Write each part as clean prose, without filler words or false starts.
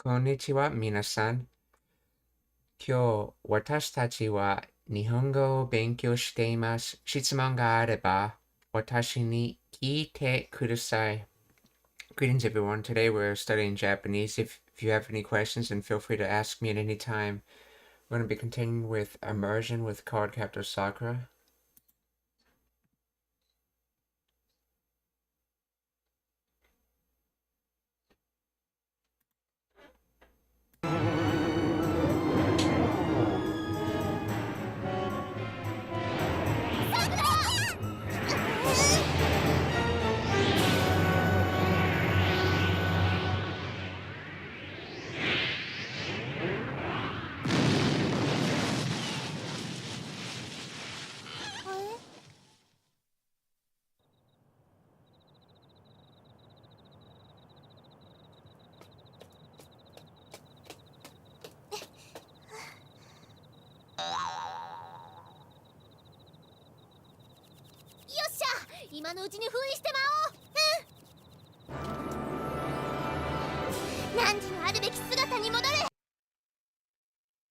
こんにちは、皆さん。今日、私たちは日本語を勉強しています。質問があれば、私に聞いてください。Greetings, everyone. Today we're studying Japanese. If you have any questions, then feel free to ask me at any time. We're going to be continuing with Immersion with Card Captor Sakura.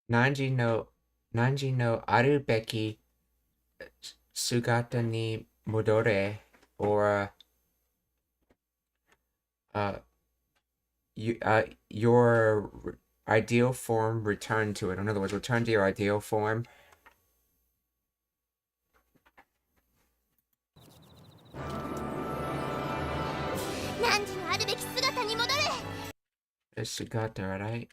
Nanji no arubeki sugata ni modore, or your ideal form, return to it. In other words, return to your ideal form. Sugata, right?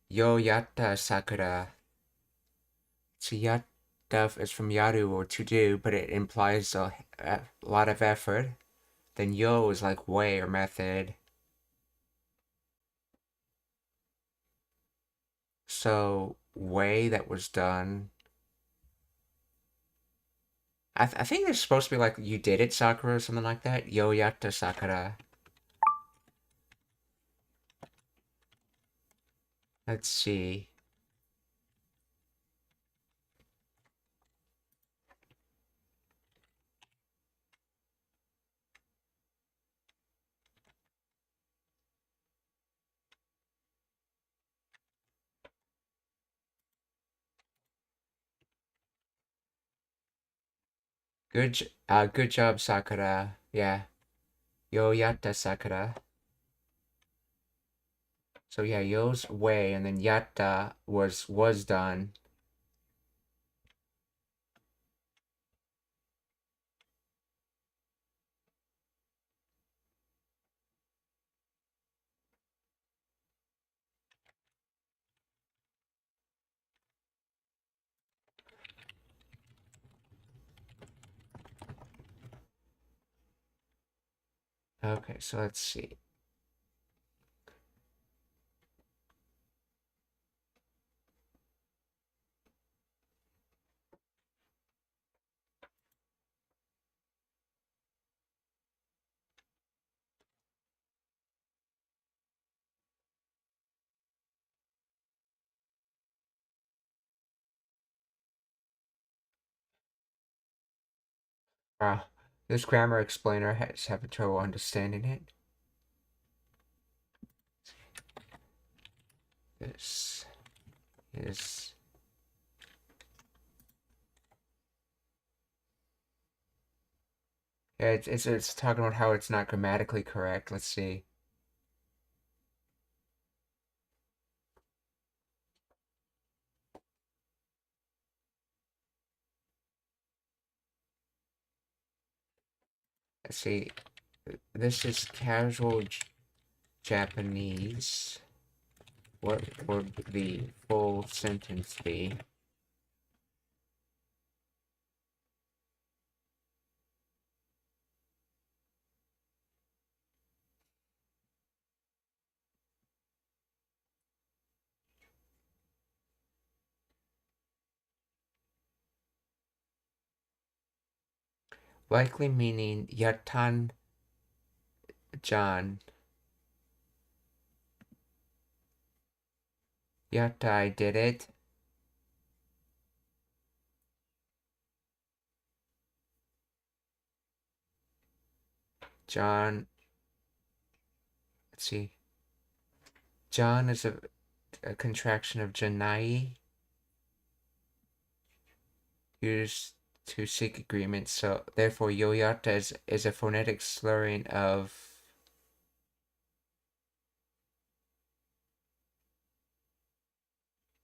Yo yatta Sakura. So yatta is from yaru, or to do, but it implies a lot of effort. Then yo is like way or method. So way that was done. I think it's supposed to be like you did it, Sakura, or something like that. Yo yatta Sakura. Let's see. Good job, Sakura. Yeah. Yo yatta Sakura. So yeah, yo's way, and then yatta was done. Okay, so let's see. This grammar explainer has having trouble understanding it. This is yeah, it's talking about how it's not grammatically correct. Let's see. Let's see. This is casual Japanese. What would the full sentence be? Likely meaning Yatan John. Yatta, I did it. John. Let's see. John is a contraction of Janai, used to seek agreement. So therefore, Yoyata is a phonetic slurring of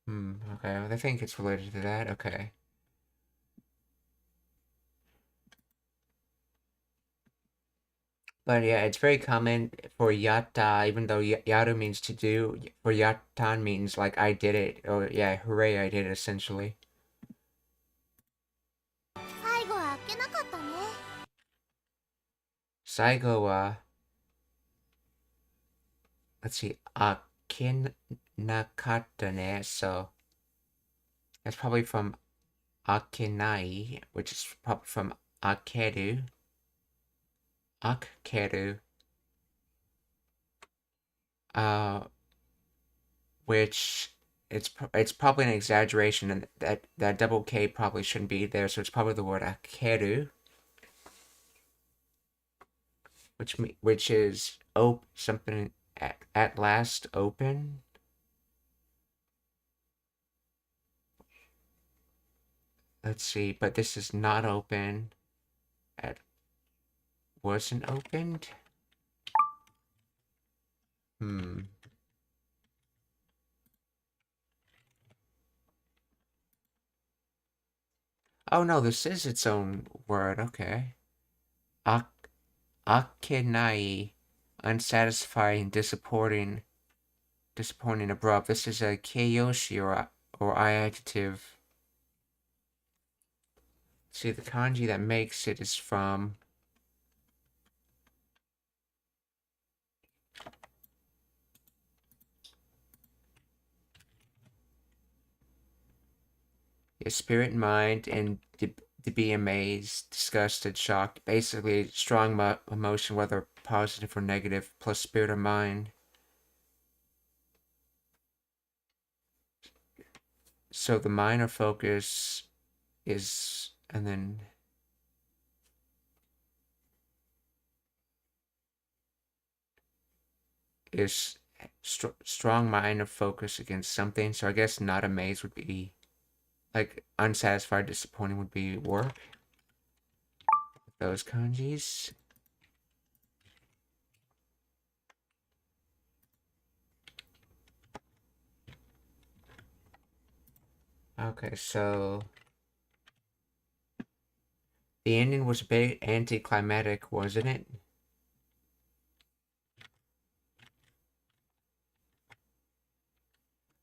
okay, I think it's related to that. Okay. But yeah, it's very common for yata, even though yaru means to do, for yatan means like I did it, or yeah, hooray, I did it essentially. 最後は開けなかったね。最後は let's see, 開けなかったね. So that's probably from 開けない, which is probably from 開ける. 開ける. Which it's probably an exaggeration, and that double K probably shouldn't be there, so it's probably the word akeru, which is something at last open. Let's see, but this is not open. Wasn't opened. Oh no, this is its own word. Okay. Akenai, unsatisfying, disappointing, abrupt. This is a keiyoshi or I adjective. See, the kanji that makes it is from spirit, mind, and to be amazed, disgusted, shocked. Basically, strong emotion, whether positive or negative, plus spirit or mind. So the minor focus is, and then is strong minor focus against something. So I guess not amazed would be like unsatisfied, disappointing would be work. Those kanjis. Okay, so the ending was a bit anticlimactic, wasn't it?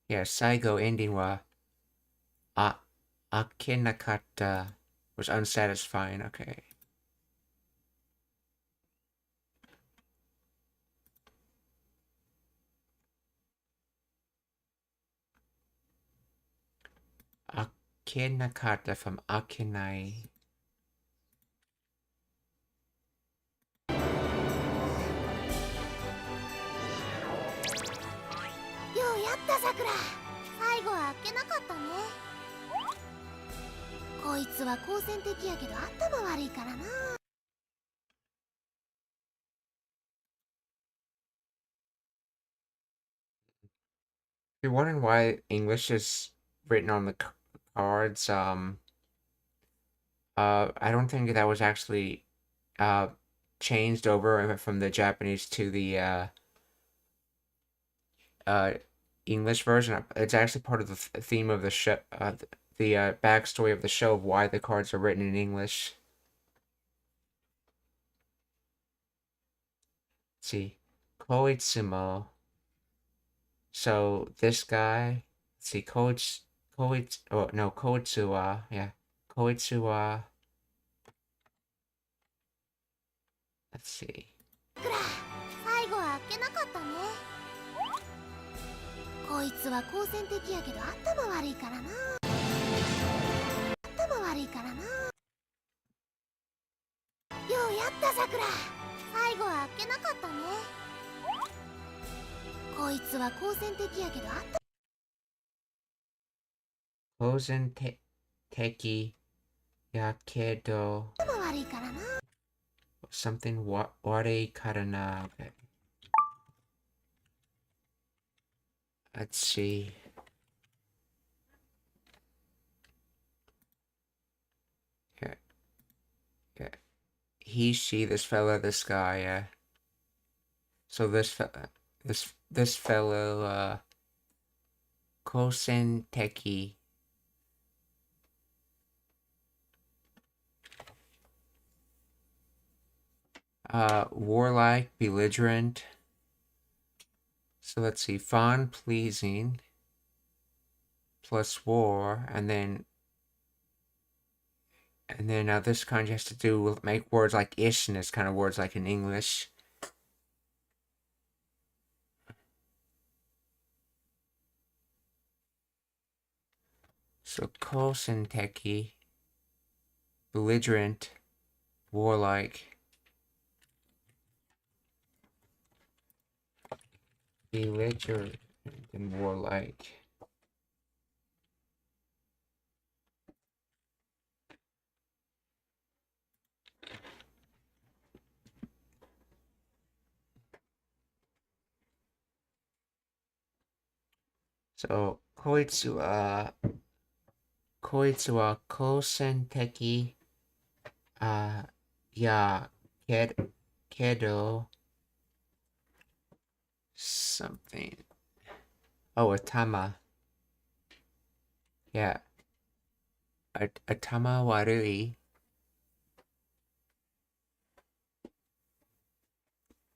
Yeah, Saigo ending wa akenakata was unsatisfying. Okay. Akenakata from akenai. ようやったさくら。最後は開けなかったね。こいつは好戦的やけど頭悪いからな。You're wondering why English is written on the cards. I don't think that was actually changed over from the Japanese to the English version. It's actually part of the theme of the show, the backstory of the show of why the cards are written in English. Let's see, Koitsumo. So this guy, let's see, Koitsuwa, yeah, Koitsuwa. Let's see. 最後は開けなかったね。こいつは好戦的やけど頭悪いからな。頭悪いからな。ったさくら、最後はあっけなかったね。こいつは好戦的やけどあった。好戦的やけど悪いからな。something悪いからな。Okay. Let's see. Yeah. Yeah. He, she, this fella, this guy, yeah. So this fellow, Kosen Teki. Warlike, belligerent. So let's see, fond, pleasing, plus war, and then this kind has to do with make words like ish and this kind of words like in English. So Kosen Teki, belligerent, warlike, belligerent, and warlike. So, こいつは好戦的、やけど、something. Oh, atama. Yeah. Atama warui.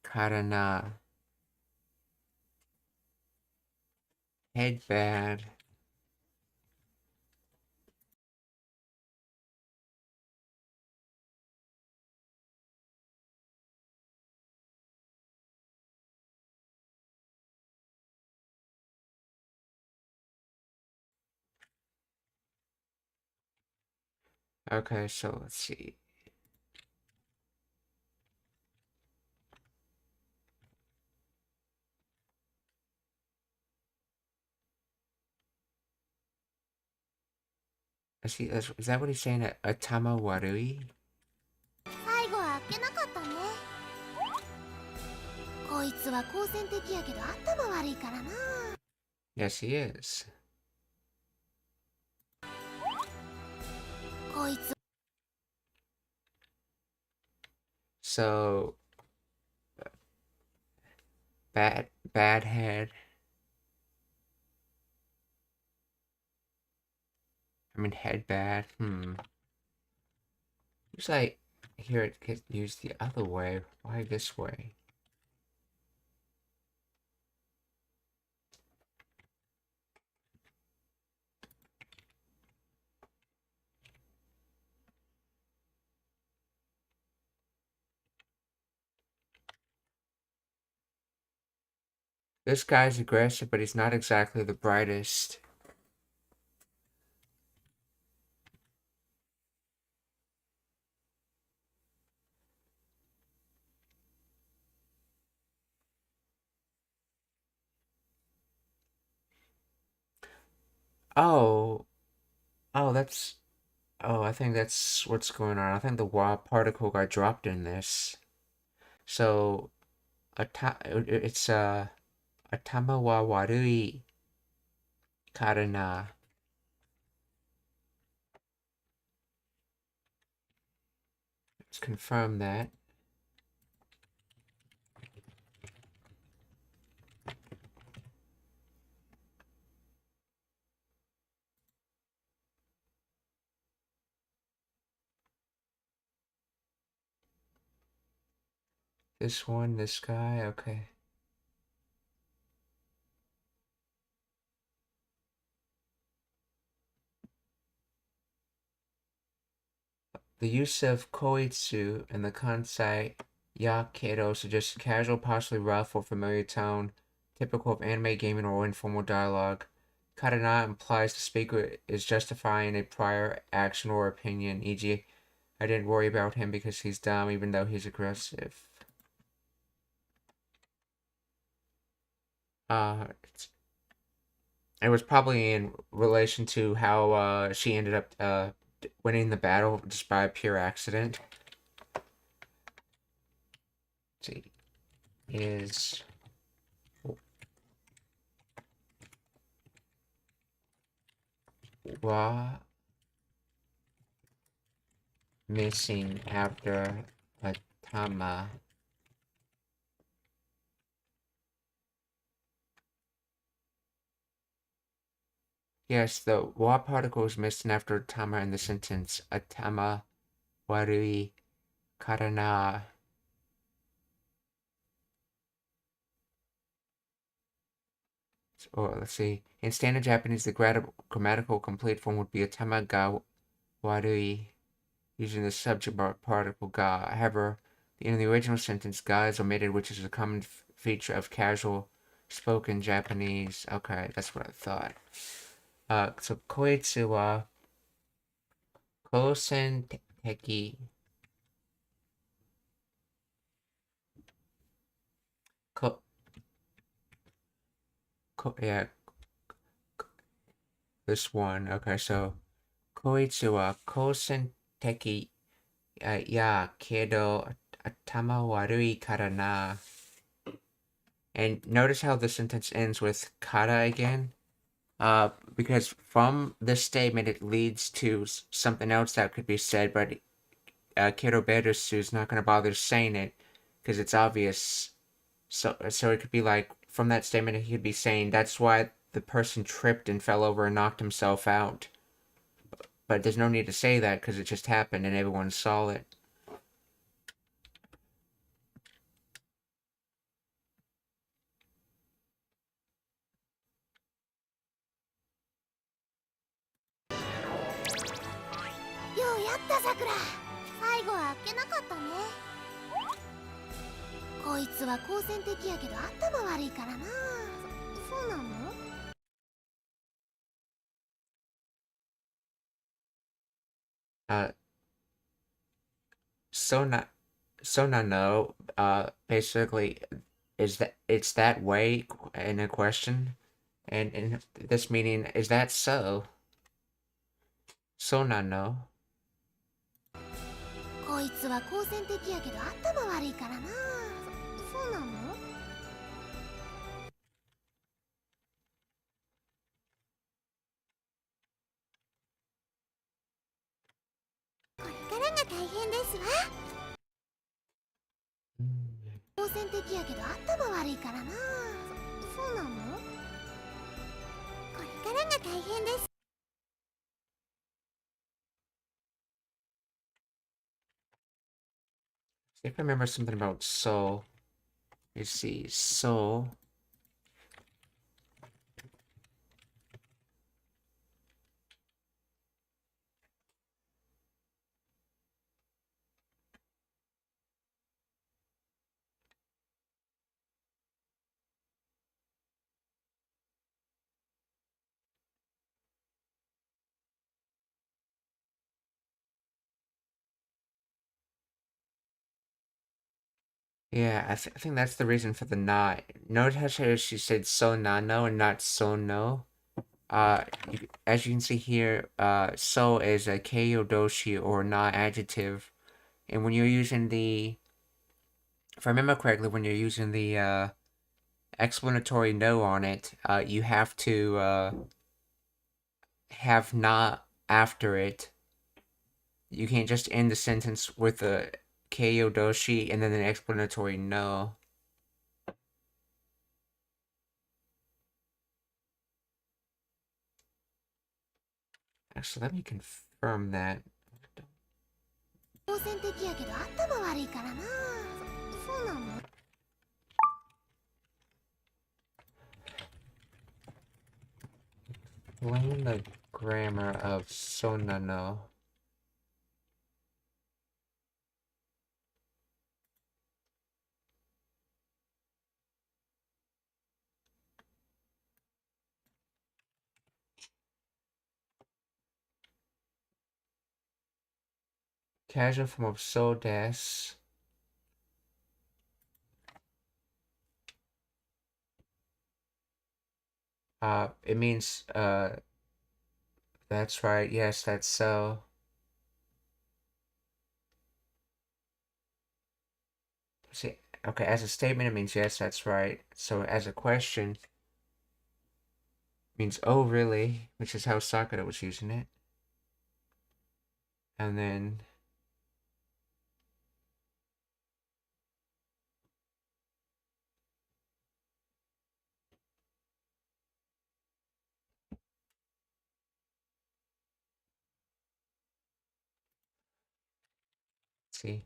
Karana. Head bad. Okay, so let's see. Is that what he's saying? Atama warui? 最後はあっけなかったね。こいつは好戦的やけど頭悪いからな。Yes, he is. こいつ So, bad head. I mean, head bad. Usually I hear it get used the other way. Why this way? This guy's aggressive, but he's not exactly the brightest. Oh, that's. Oh, I think that's what's going on. I think the wa particle got dropped in this. So, it's atama wa warui karana. Let's confirm that. This one, this guy, okay. The use of koitsu and the kansai yakedo suggests a casual, possibly rough or familiar tone, typical of anime, gaming, or informal dialogue. Katana implies the speaker is justifying a prior action or opinion, e.g., I didn't worry about him because he's dumb, even though he's aggressive. It was probably in relation to how she ended up winning the battle just by pure accident. Let's see, is wa missing after a tama? Yes, the wa particle is missing after tama in the sentence. Atama warui karana. Or let's see. In standard Japanese, the grammatical complete form would be atama ga warui, using the subject particle ga. However, in the original sentence, ga is omitted, which is a common feature of casual spoken Japanese. Okay, that's what I thought. So koitsu wa kosen teki yeah, this one. Okay, so koitsu wa kosen teki ya kedo atama warui kara na. And notice how the sentence ends with kara again. Because from this statement it leads to something else that could be said, but Kiroberusu is not going to bother saying it because it's obvious. So it could be like, from that statement he could be saying that's why the person tripped and fell over and knocked himself out. But there's no need to say that because it just happened and everyone saw it. Yo yatta Sakura. 最後は開けなかったね。こいつは好戦的やけど頭悪いからな。そうなのSo basically is that it's that way in a question, and in this meaning, is that so? So nano. こいつは好戦的やけど頭悪いからな。そうなのこれからが大変ですわ。好戦的やけど頭悪いからな。そうなのこれからが大変です。If I remember something about so, you see, so. Yeah, I think that's the reason for the not. Notice how she said so nano and not so no. As you can see here, so is a keiyodoshi or na adjective, and when you're using the, if I remember correctly, when you're using the explanatory no on it, you have to have na after it. You can't just end the sentence with a keiyodoshi and then an explanatory no. Actually, let me confirm that. 好戦的やけど頭悪いからな。そうなの Learn the grammar of sonano. casual form of so des. It means, that's right. Yes, that's so. See, okay, as a statement, it means yes, that's right. So as a question, it means oh, really? Which is how Sakura was using it. And then see,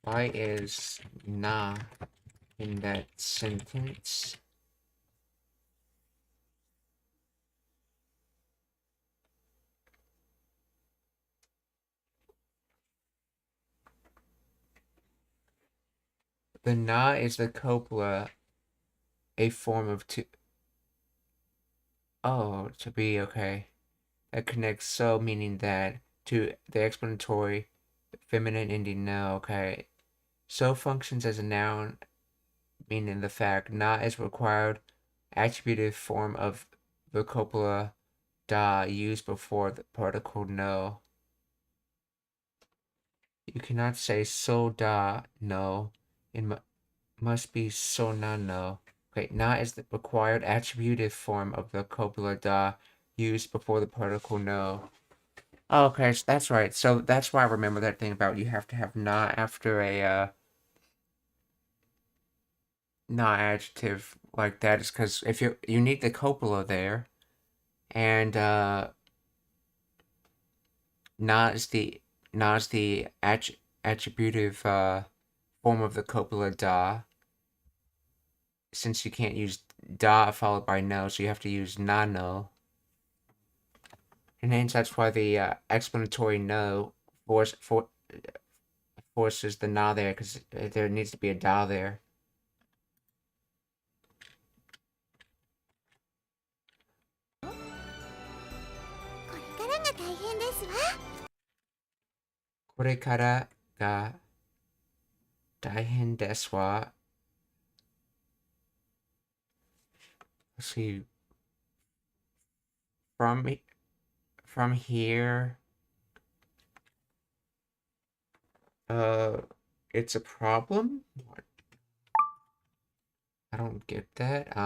why is na in that sentence? The na is the copula, a form of to. Oh, to be, okay. That connects so, meaning that, to the explanatory feminine ending no, okay. So functions as a noun, meaning the fact na is required attributive form of the copula da used before the particle no. You cannot say so da no. It must be so na no. Okay, na is the required attributive form of the copula da used before the particle no. Oh, okay, so that's right. So that's why I remember that thing about you have to have na after a na adjective like that, is because if you need the copula there, and na is the attributive form of the copula da. Since you can't use da followed by no, so you have to use na no. And hence that's why the explanatory no forces the na there, because there needs to be a da there. Korekara ga daihen desu wa. Let's see. From here, it's a problem? What? I don't get that.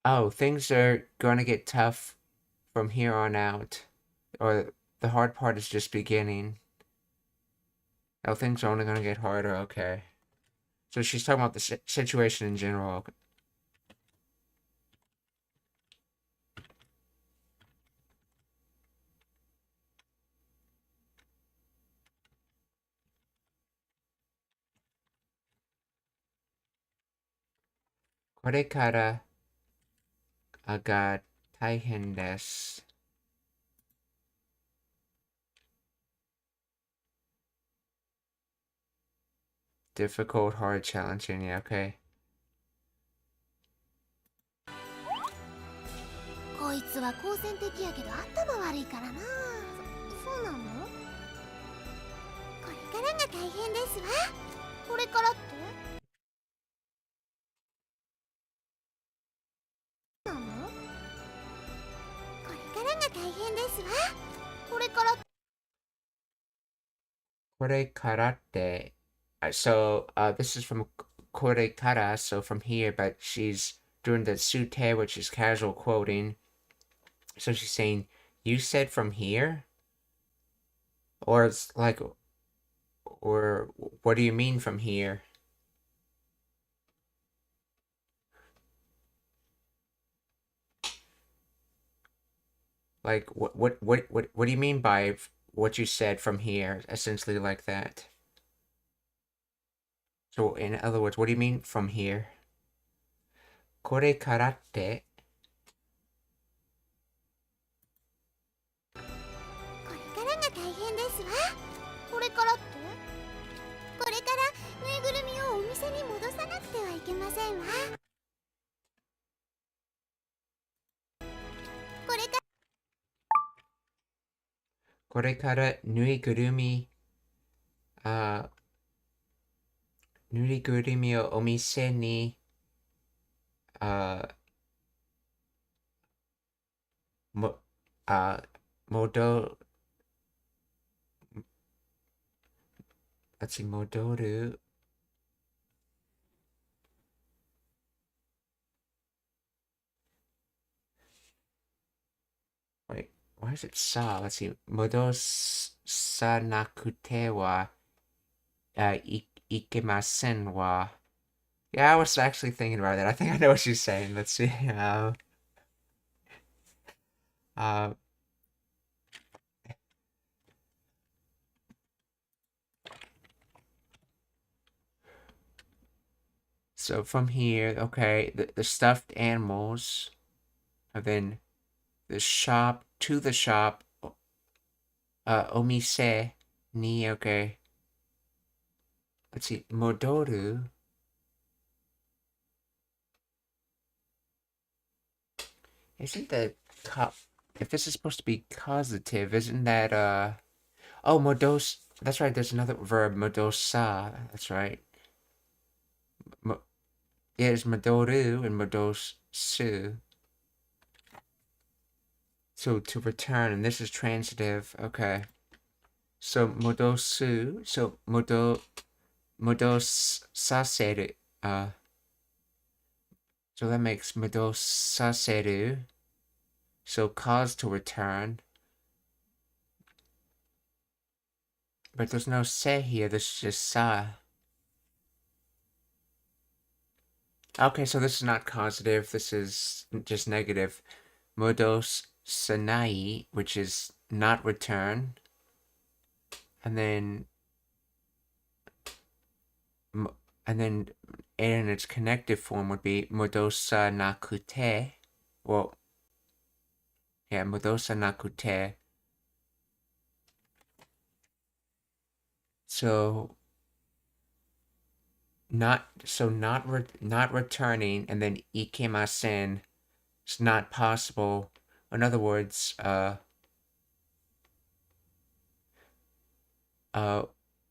Oh, things are gonna get tough from here on out. Or the hard part is just beginning. Oh, things are only gonna get harder, okay. So she's talking about the situation in general. Okay. これからが大変です。Difficult, hard, challenging, yeah, okay. こいつは好戦的やけど頭悪いからな。そうなの？これからが大変ですわ。これからって？なの？これからが大変ですわ。これから。これからって、so this is from これから, so from here, but she's doing the sute, which is casual quoting. So she's saying, you said from here? Or it's like, or what do you mean from here? Like, what do you mean by what you said from here? Essentially like that. So in other words, what do you mean from here? これからって、これからが大変ですわ。ませんわ。これからこれからぬいぐるみをお店にも戻戻る。Wait, why is it sa? Let's see. 戻さなくてはいけませんわ。Yeah, I was actually thinking about that. I think I know what she's saying. Let's see. Uh, so from here, okay, the stuffed animals, and then the shop to the shop, omise ni, okay. Let's see, modoru. Isn't that if this is supposed to be causative, isn't that oh, modos. That's right. There's another verb, modosa. That's right. Mo, yeah, it's modoru and modosu. So to return, and this is transitive. Okay. So modosu. So modosaseru. So that makes modosaseru. So cause to return. But there's no se here. This is just sa. Okay, so this is not causative. This is just negative. Modos sanai, which is not return. And then in its connective form would be modosa nakute. Well, yeah, modosa nakute. So not returning, and then ikemasen is not possible. In other words,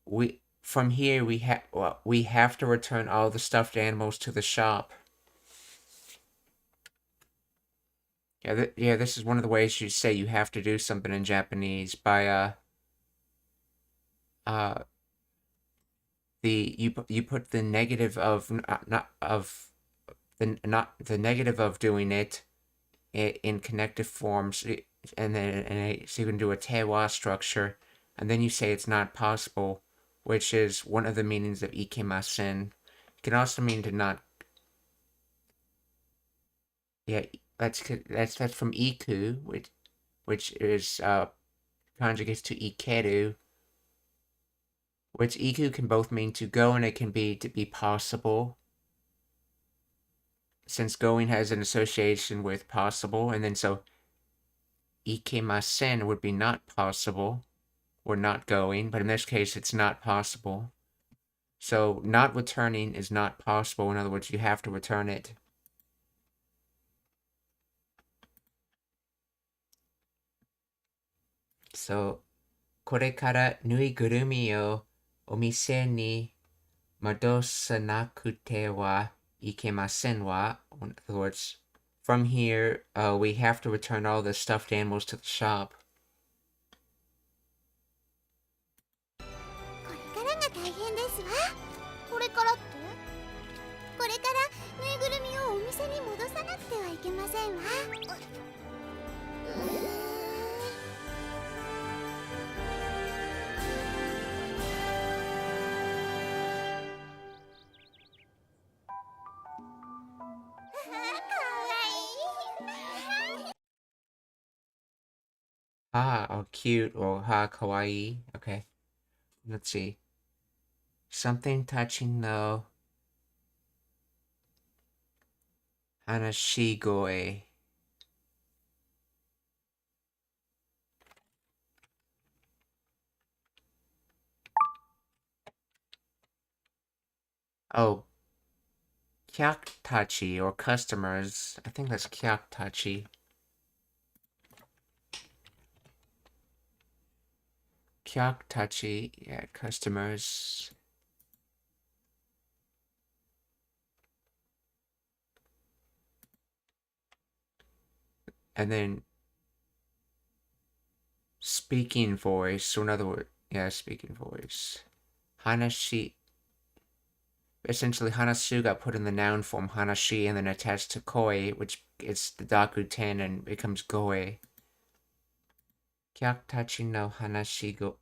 we from here we have to return all the stuffed animals to the shop. Yeah, this is one of the ways you say you have to do something in Japanese by you put the negative of the negative of doing it in connective forms, and then so you can do a tewa structure, and then you say it's not possible, which is one of the meanings of ikemasen. It can also mean to not. Yeah, that's from iku, which is conjugates to ikeru, which iku can both mean to go and it can be to be possible, since going has an association with possible, and then so ikemasen would be not possible or not going, but in this case it's not possible. So not returning is not possible. In other words, you have to return it. So これからぬいぐるみをお店に戻さなくてはいけませんわ. In other words, from here, we have to return all the stuffed animals to the shop. これからが大変ですわ。これからって？これからぬいぐるみをお店に戻さなくてはいけませんわ。Oh, cute, or kawaii. Okay, let's see. Something touching the Hanashigoi. Oh, Kyaktachi or customers. I think that's Kyaktachi. Kyaktachi, yeah, customers. And then speaking voice. So in other words, yeah, speaking voice. Hanashi. Essentially, Hanasu got put in the noun form Hanashi and then attached to Koi, which is the Dakuten and becomes Goe. Kyaktachi no Hanashi Goe.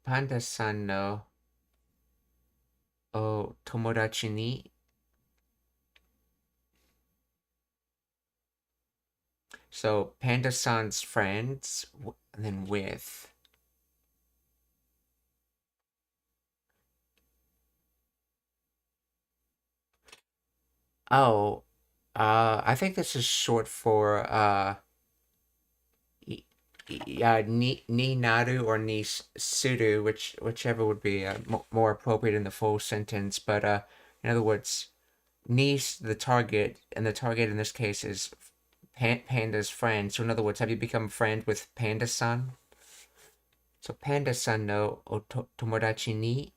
Panda-san no tomodachi ni. So Panda-san's friends, and then with. Oh, I think this is short for ni naru or ni suru, whichever would be more appropriate in the full sentence. But in other words, ni's the target, and the target in this case is Panda's friend. So in other words, have you become friend with Panda-san? So Panda-san no tomodachi ni.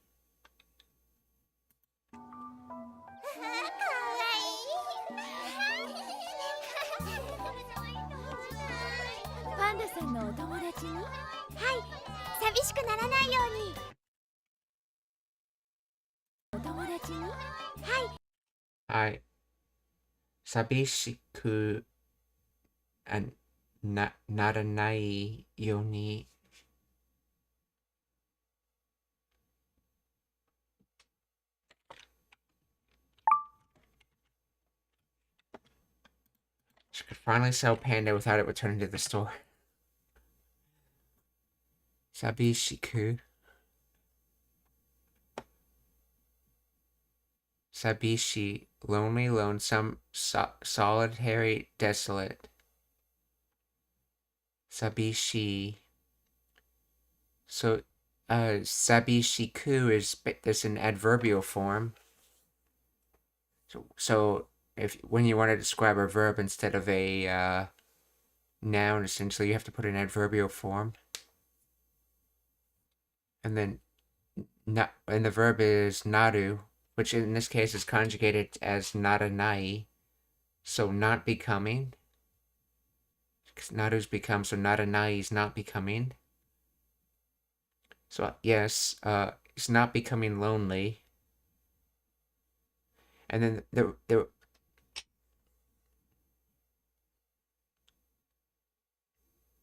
Hi. Sabishiku naranai yo ni. She could finally sell Panda without it returning to the store. Sabishiku. Sabishi, lonely, lonesome, solitary, desolate. Sabishi. So, sabishiku is an adverbial form. So if when you want to describe a verb instead of a noun, essentially you have to put an adverbial form. And then, and the verb is naru, which in this case is conjugated as naranai, so not becoming. Because naru's become, so naranai is not becoming. So yes, it's not becoming lonely. And then the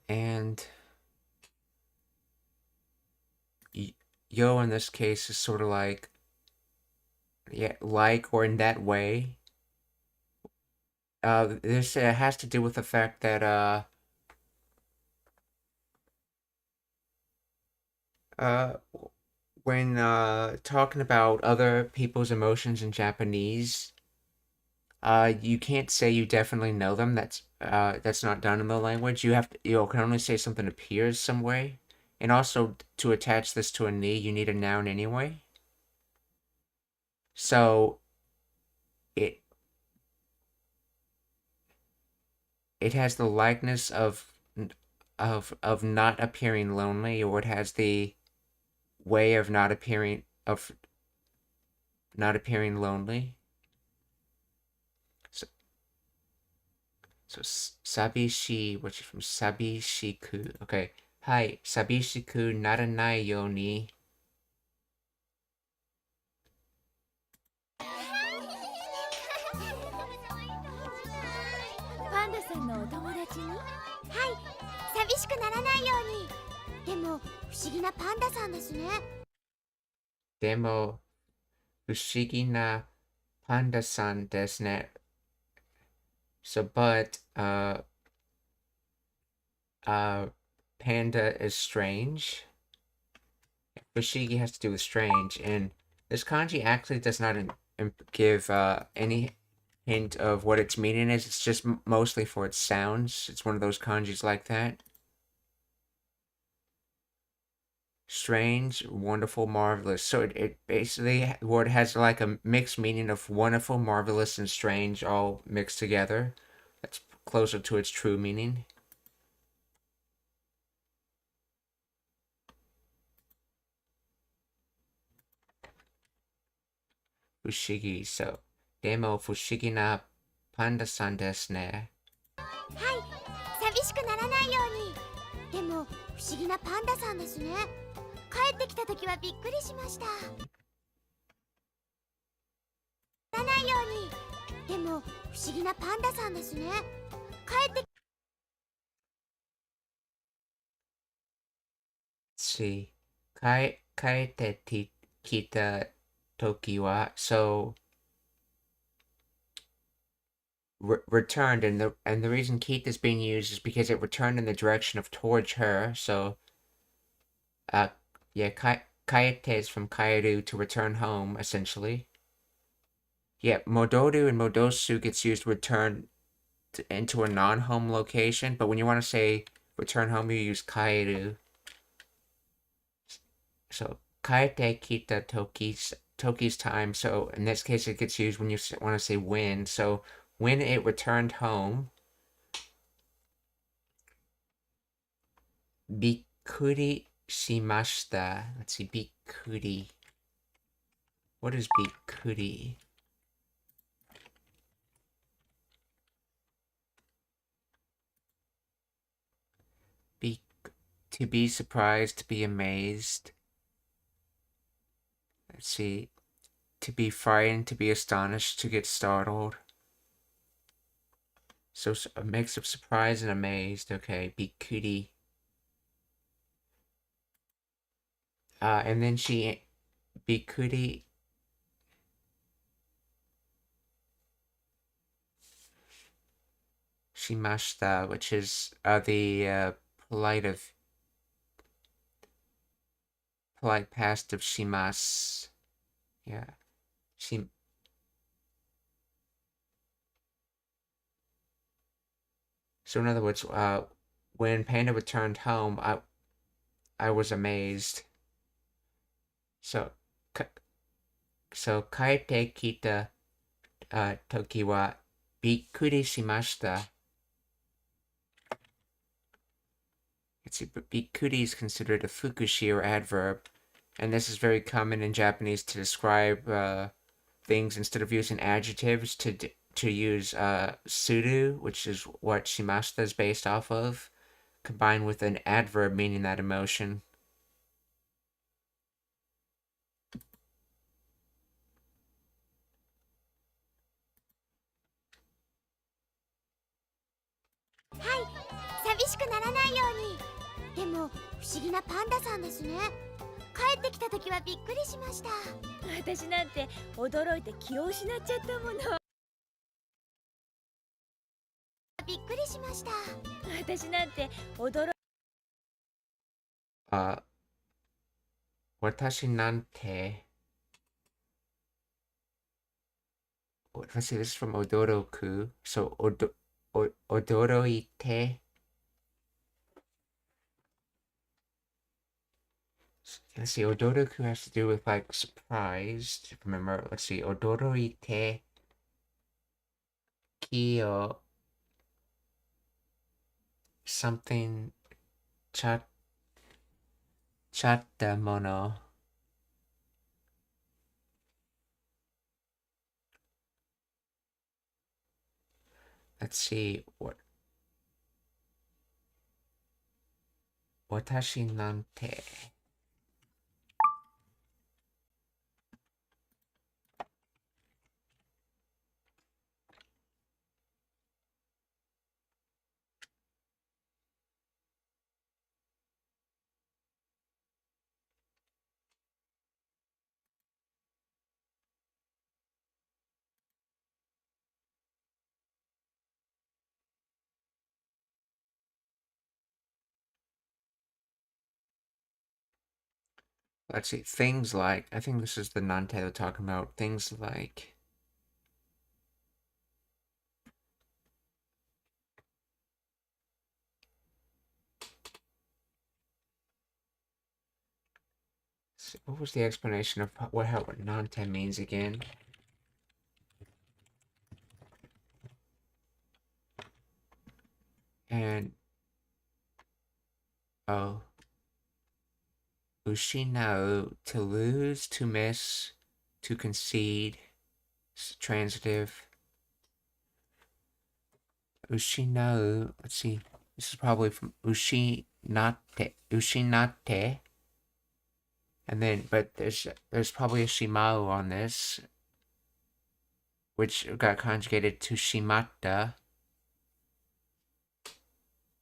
and yo in this case is sort of like, yeah, like or in that way. This has to do with the fact that when talking about other people's emotions in Japanese, you can't say you definitely know them. That's not done in the language. You can only say something appears some way. And also, to attach this to a ni, you need a noun anyway. So it has the likeness of not appearing lonely, or it has the way of not appearing lonely. So sabishi, which is from sabishiku. Okay. Hai, sabishiku naranai yo ni. Demo, fushigi na panda-san desu ne. So, but, Panda is strange. Fushigi has to do with strange, and This kanji actually does not give any hint of what its meaning is. It's just mostly for its sounds. It's one of those kanjis like that. Strange, wonderful, marvelous. So it basically, word has like a mixed meaning of wonderful, marvelous, and strange all mixed together. That's closer to its true meaning. Fushigi, so. Demo fushigi na panda-san desu ne. はい、寂しくならないように。でも不思議なパンダさんですね。帰ってきた時はびっくりしました。ならないように。でも不思議なパンダさんですね。帰って See. 帰ってきた時は so returned, and the reason Keith is being used is because it returned in the direction of towards her. So yeah, kaete is from kaeru, to return home, essentially. Yeah, modoru and modosu gets used to return into a non-home location, but when you want to say return home, you use kaeru. So kaete kita Toki's time. So in this case, it gets used when you want to say when. So when it returned home, bikkuri shimashita. Let's see, bikkuri. What is bikkuri? To be surprised, to be amazed. Let's see. To be frightened, to be astonished, to get startled. So a mix of surprise and amazed. Okay, bikkuri. And then she bikkuri shimashita, which is the polite past of shimas. Yeah. So in other words, when Panda returned home, I was amazed. So kaete kita toki wa bikkuri shimashita. Let's see, but bikkuri is considered a fukushi or adverb, and this is very common in Japanese to describe things. Instead of using adjectives, to use suru, which is what shimashita is based off of, combined with an adverb meaning that emotion. Hi, 寂しくならないように。でも不思議なパンダさんですね。帰ってきた時はびっくりしました。私なんて驚いて気を失っちゃったもの。びっくりしました。私なんて驚い。私なんて. Let's see, this is from Odoroku. So, odoroite. Let's see, Odoroku has to do with like surprised. Remember, let's see, odoroite kiyo something chatta mono. Let's see, watashi nante. let's see, things like, I think this is the Nante they're talking about, things like, what was the explanation of what Nante means again? And, oh, Ushinao, to lose, to miss, to concede, transitive. Ushinao, let's see, this is probably from Ushinate, and then, but there's probably a Shimao on this, which got conjugated to Shimata.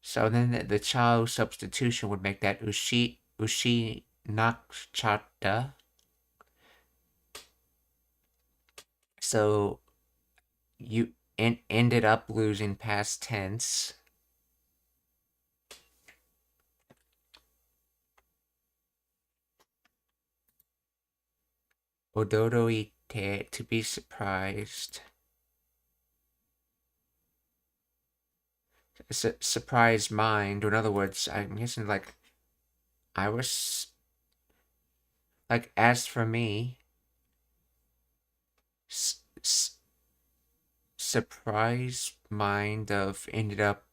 So then the Chao substitution would make that Ushinakchata. So you ended up losing past tense. Odoroite, to be surprised. Surprised mind, or in other words, I'm guessing like, I was, like, as for me, surprised mind of ended up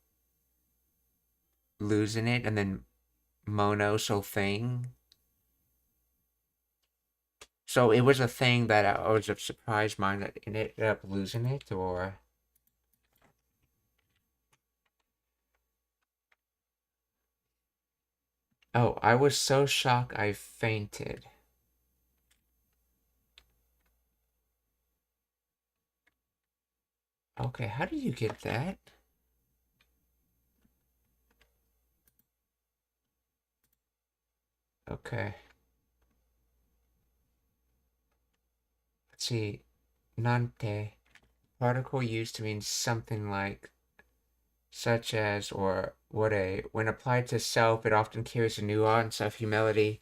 losing it, and then mono, so thing. So it was a thing that I was a surprised mind that ended up losing it, or... Oh, I was so shocked I fainted. Okay, how did you get that? Okay. Let's see. Nante. Particle used to mean something like such as, or what a. When applied to self, it often carries a nuance of humility,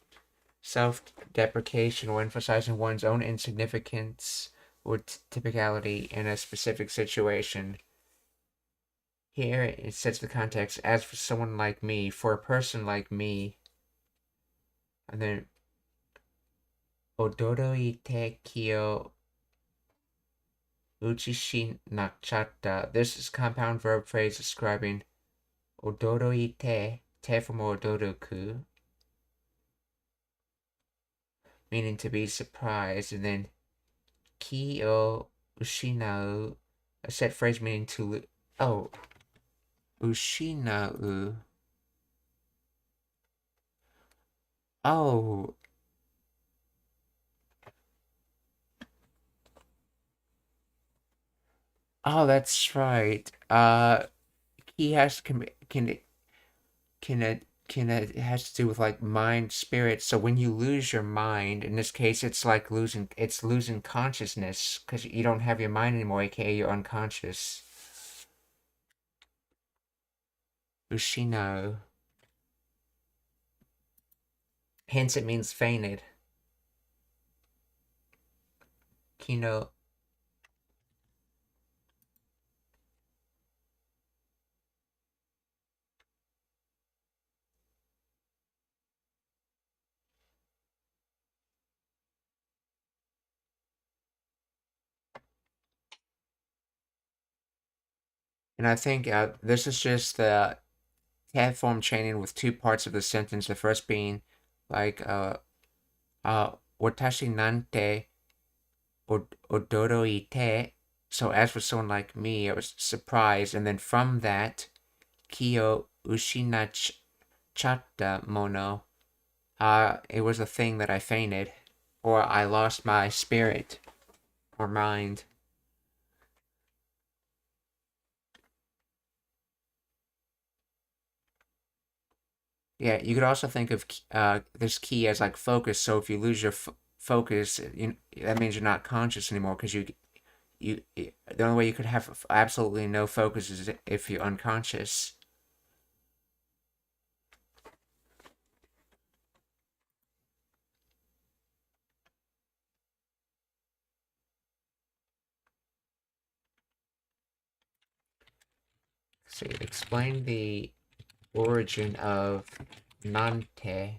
self-deprecation, or emphasizing one's own insignificance or typicality in a specific situation. Here, it sets the context as for someone like me, for a person like me. And then, odoroite kyo uchishi nachata. This is compound verb phrase describing odoroite, te from odoruku, meaning to be surprised, and then ki o ushinau, a set phrase meaning to ushinau. Oh. Oh, that's right. He has it has to do with like mind, spirit. So when you lose your mind, in this case, it's like losing consciousness because you don't have your mind anymore, aka you're unconscious. Ushino. Hence, it means fainted. Kino. And I think this is just the tab form chaining with two parts of the sentence. The first being like watashi nante odoroite. So as for someone like me, I was surprised, and then from that, kyo ushinachata mono. It was a thing that I fainted, or I lost my spirit or mind. Yeah, you could also think of this key as like focus. So if you lose your focus, that means you're not conscious anymore because the only way you could have absolutely no focus is if you're unconscious. see, explain the origin of nante.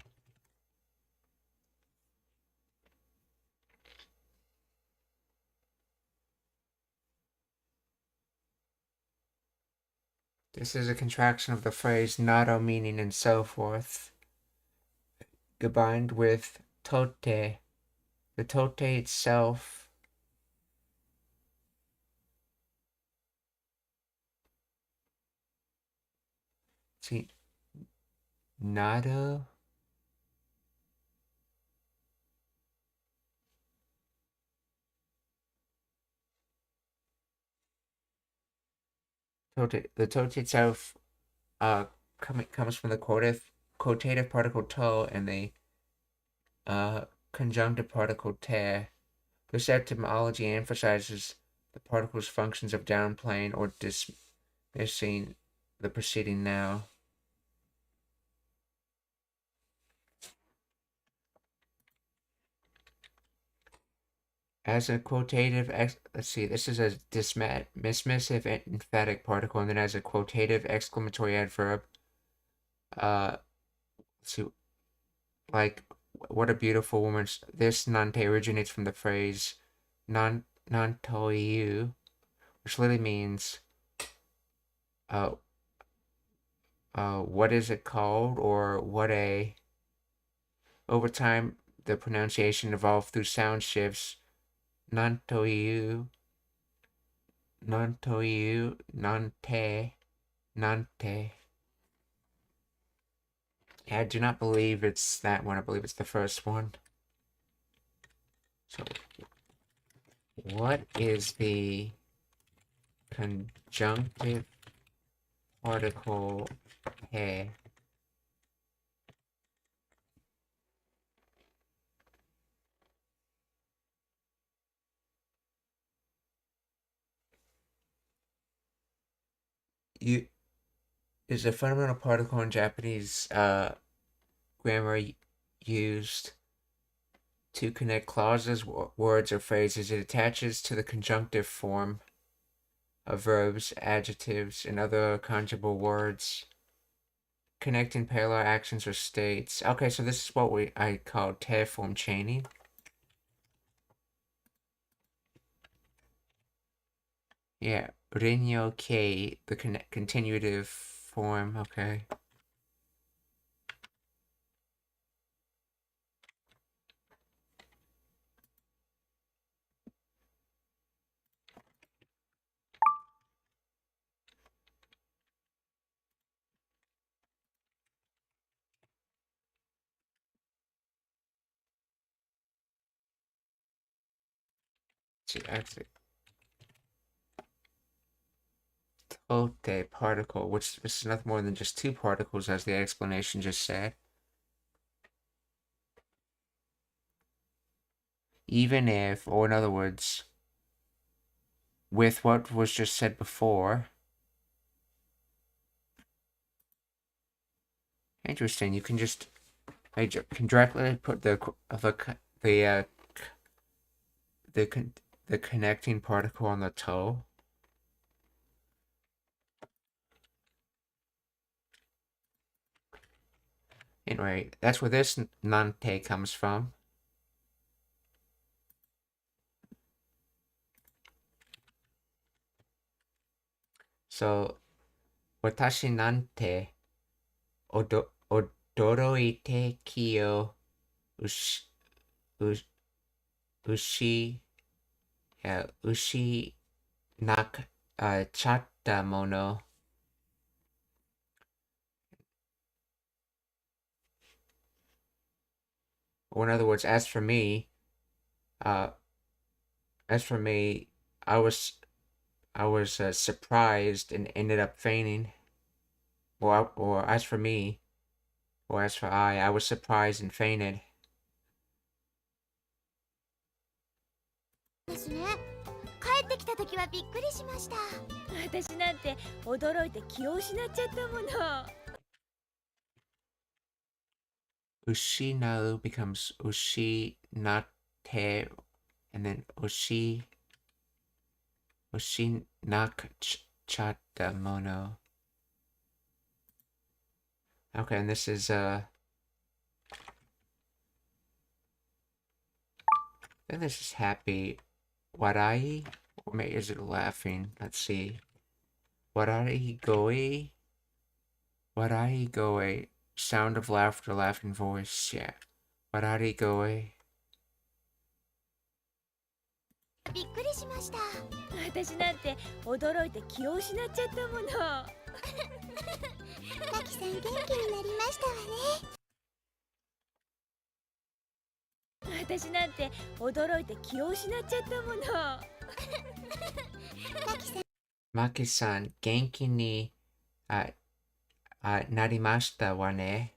This is a contraction of the phrase nado, meaning and so forth, combined with tote. The tote itself see nado. The tote itself comes from the quotative particle to and the conjunctive particle te. This etymology emphasizes the particle's functions of downplaying or dismissing the preceding now. As a quotative, let's see, this is a dismissive emphatic particle, and then as a quotative exclamatory adverb, let's see, like, what a beautiful woman. This nante originates from the phrase nantoiu, which literally means, what is it called, or what a. Over time, the pronunciation evolved through sound shifts. Nantoiu, nante, nante. I do not believe it's that one. I believe it's the first one. So, what is the conjunctive particle he? Is a fundamental particle in Japanese grammar used to connect clauses, words, or phrases. It attaches to the conjunctive form of verbs, adjectives, and other conjugal words, connecting parallel actions or states. Okay, so this is what I call te form chaining. Yeah, Rinyo K, the continuative form, okay. See, actually, tote particle, which is nothing more than just two particles, as the explanation just said. Even if, or in other words, with what was just said before. Interesting. You can just directly put the connecting particle on the toe. Anyway, that's where this nante comes from. So, watashi nante odoroite kiyo ushi chatta mono. Or in other words, as for me, I was surprised and ended up fainting. Or as for me, or as for I was surprised and fainted. ですね。帰ってきた時はびっくりしました。私なんて驚いて気を失っちゃったもの。Ushi nau becomes ushi nate, and then ushi nak chatta mono. Okay, and this is I think this is happy. Warai? Or maybe is it laughing? Let's see. Warai goe? Warai goe. Sound of laughter, laughing voice. Yeah. Warai goe. びっくりしました。私なんて驚いて気を失っちゃったもの。マキさん元気になりましたわね。私なんて驚いて気を失っちゃったもの。Maki-san, genki ni narimashita wa ne.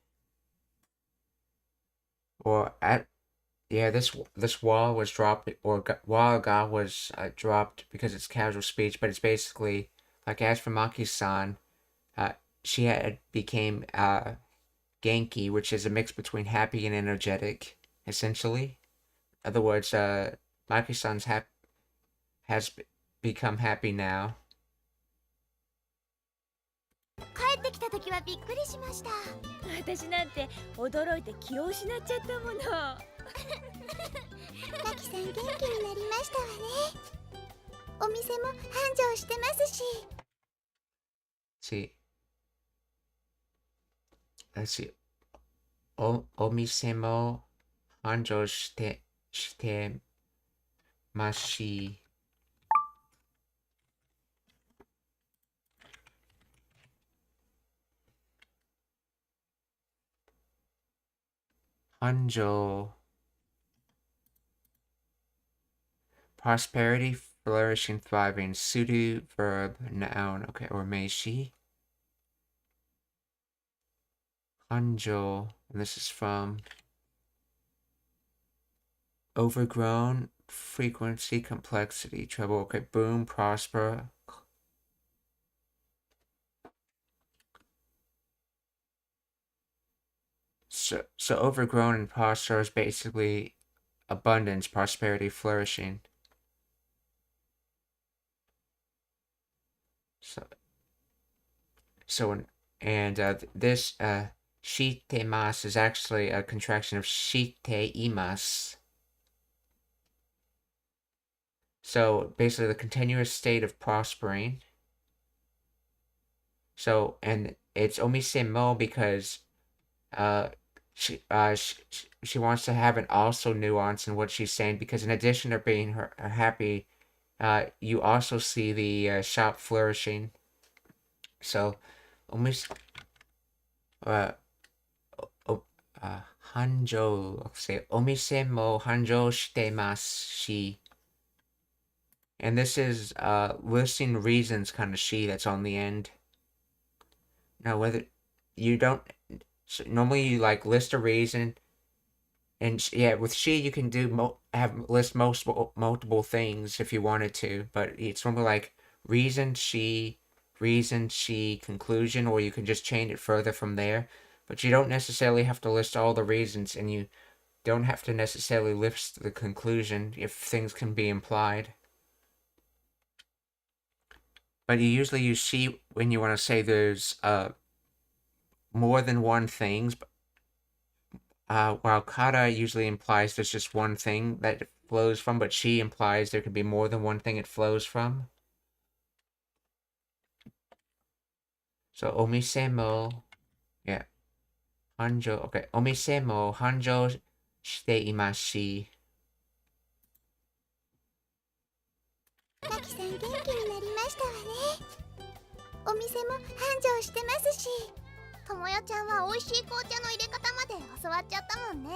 Or yeah, this wall was dropped, or wall ga was dropped because it's casual speech, but it's basically like as for Maki-san, she had became Genki, which is a mix between happy and energetic, essentially. In other words, Maki-san's has become happy now. 帰ってきた時はびっくりしました。私なんて驚いて気を失っちゃったもの。マキさん元気になりましたわね。お店も繁盛してますし。See, let's see. Omise mo hanjo shite mashi. Hanjo. Prosperity, flourishing, thriving. Suru, verb, noun. Okay, or meishi. Hanjo. And this is from overgrown, frequency, complexity, trouble. Okay, boom, prosper. So overgrown and prosper is basically abundance, prosperity, flourishing. This shitemasu is actually a contraction of shiteimasu. So basically the continuous state of prospering. So, and it's omisemo because she wants to have an also nuance in what she's saying, because in addition to being her happy, you also see the shop flourishing. So, hanjo, let's say omise mo hanjo shitemasu. And this is listing reasons kind of she that's on the end. Now, whether you don't, so normally you like list a reason, and yeah, with she you can do list multiple things if you wanted to, but it's normally like reason she, conclusion, or you can just change it further from there. But you don't necessarily have to list all the reasons, and you don't have to necessarily list the conclusion if things can be implied. But you usually use she when you want to say there's more than one things. While kara usually implies there's just one thing that it flows from, but she implies there could be more than one thing it flows from. So omise mo, yeah, hanjo. Okay, omise mo hanjo shite imashi. マキさん元気になりましたわね。お店も繁盛してますし、ともよちゃんは美味しい紅茶の入れ方まで教わっちゃったもんね。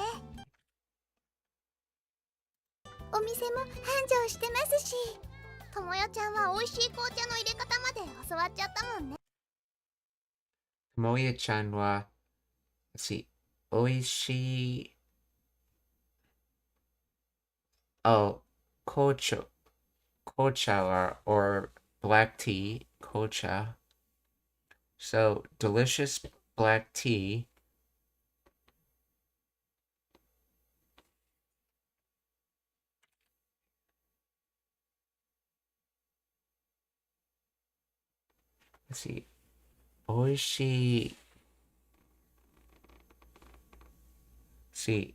お店も繁盛してますし、ともよちゃんは美味しい紅茶の入れ方まで教わっちゃったもんね。ともよちゃんは、let's see, 美味しい、紅茶or black tea, kocha. So, delicious black tea. Let's see. Oishi see.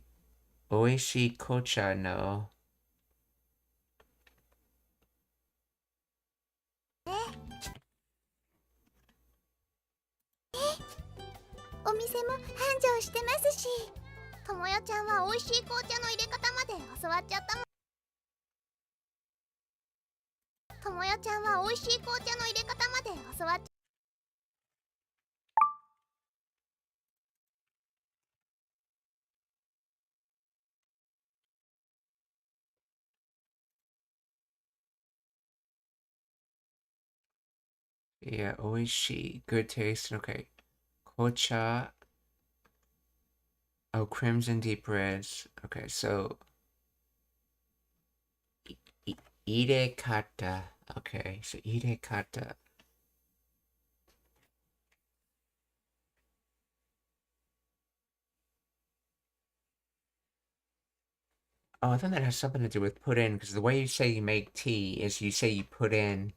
Oishi kocha no. お店も繁盛してますし、ともよちゃんは美味しい紅茶の入れ方まで教わっちゃったもん。ともよちゃんは美味しい紅茶の入れ方まで教わっちゃった。Yeah, oishi. Good taste. Okay. Kocha. Oh, crimson deep reds. Okay, so. Ire kata. Okay, so ire kata. Oh, I think that has something to do with put in, because the way you say you make tea is you say you put in.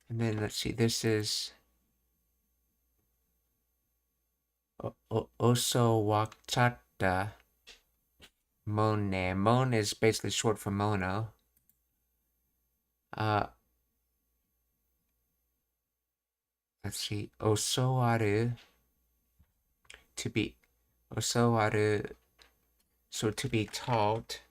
And then let's see, this is oso wakchata mone. Mon is basically short for mono. Let's see, osowaru to be osowaru, so to be taught.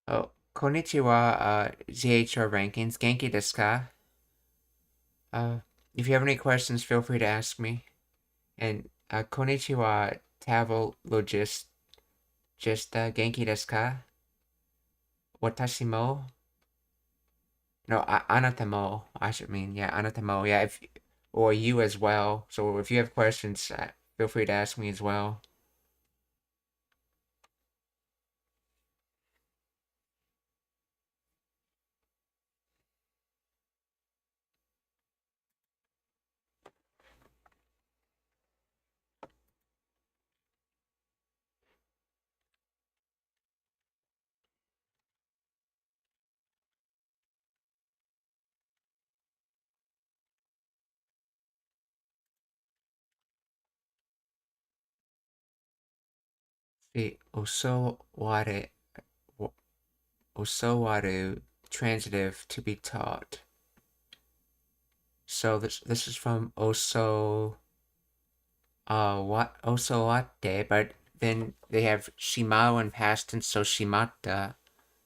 Oh, konnichiwa, ZHR rankings. Genki desu ka? If you have any questions, feel free to ask me. And konnichiwa, travel logist. Just genki desu ka? Watashi mo? No, anata mo. I should mean, yeah, anata mo. Yeah, if or you as well. So if you have questions, feel free to ask me as well. See, osowaru, transitive, to be taught. So this is from osowate, but then they have shimao in past tense, so shimata,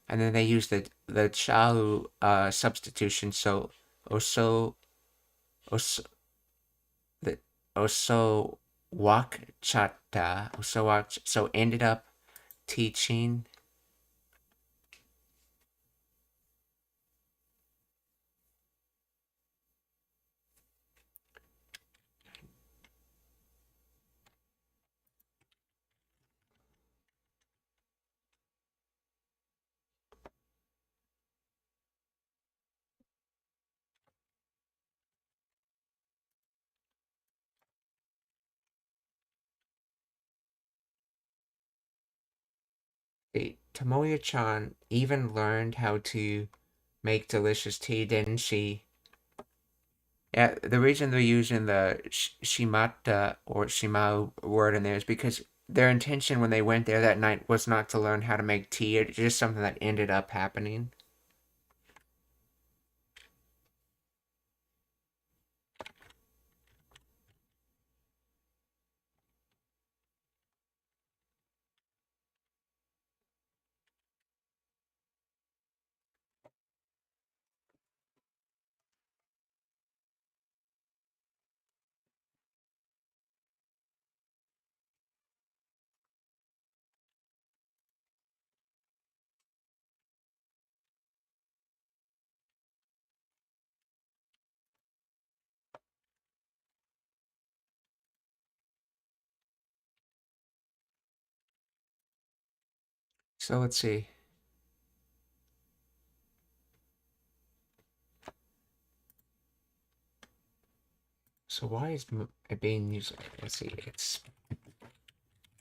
and then they use the chau substitution, so oso the osowakchata, so ended up teaching. Tomoya-chan even learned how to make delicious tea, didn't she? Yeah, the reason they're using the shimata or shimao word in there is because their intention when they went there that night was not to learn how to make tea. It's just something that ended up happening. So let's see. So why is it being used? Let's see. It's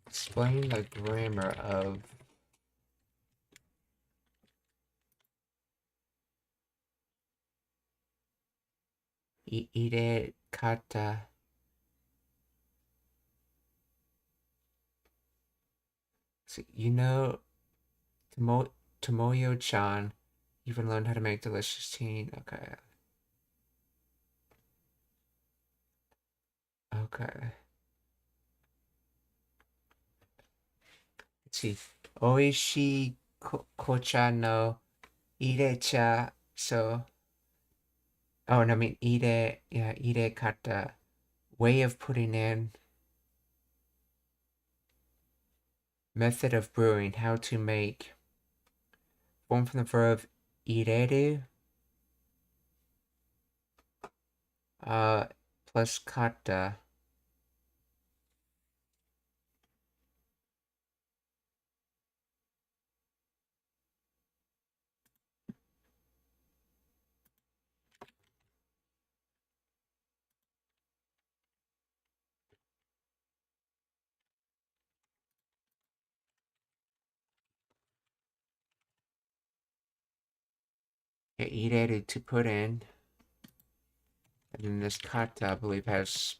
explain the grammar of ire kata. So, Tomoyo-chan even learned how to make delicious tea. Okay. Okay. Let's see. Oishi kocha no irecha. So, oh, no, I mean, ire kata. Way of putting in. Method of brewing. How to make. Form from the verb ireru. Plus kata. Ireru to put in. And then this kata, I believe, has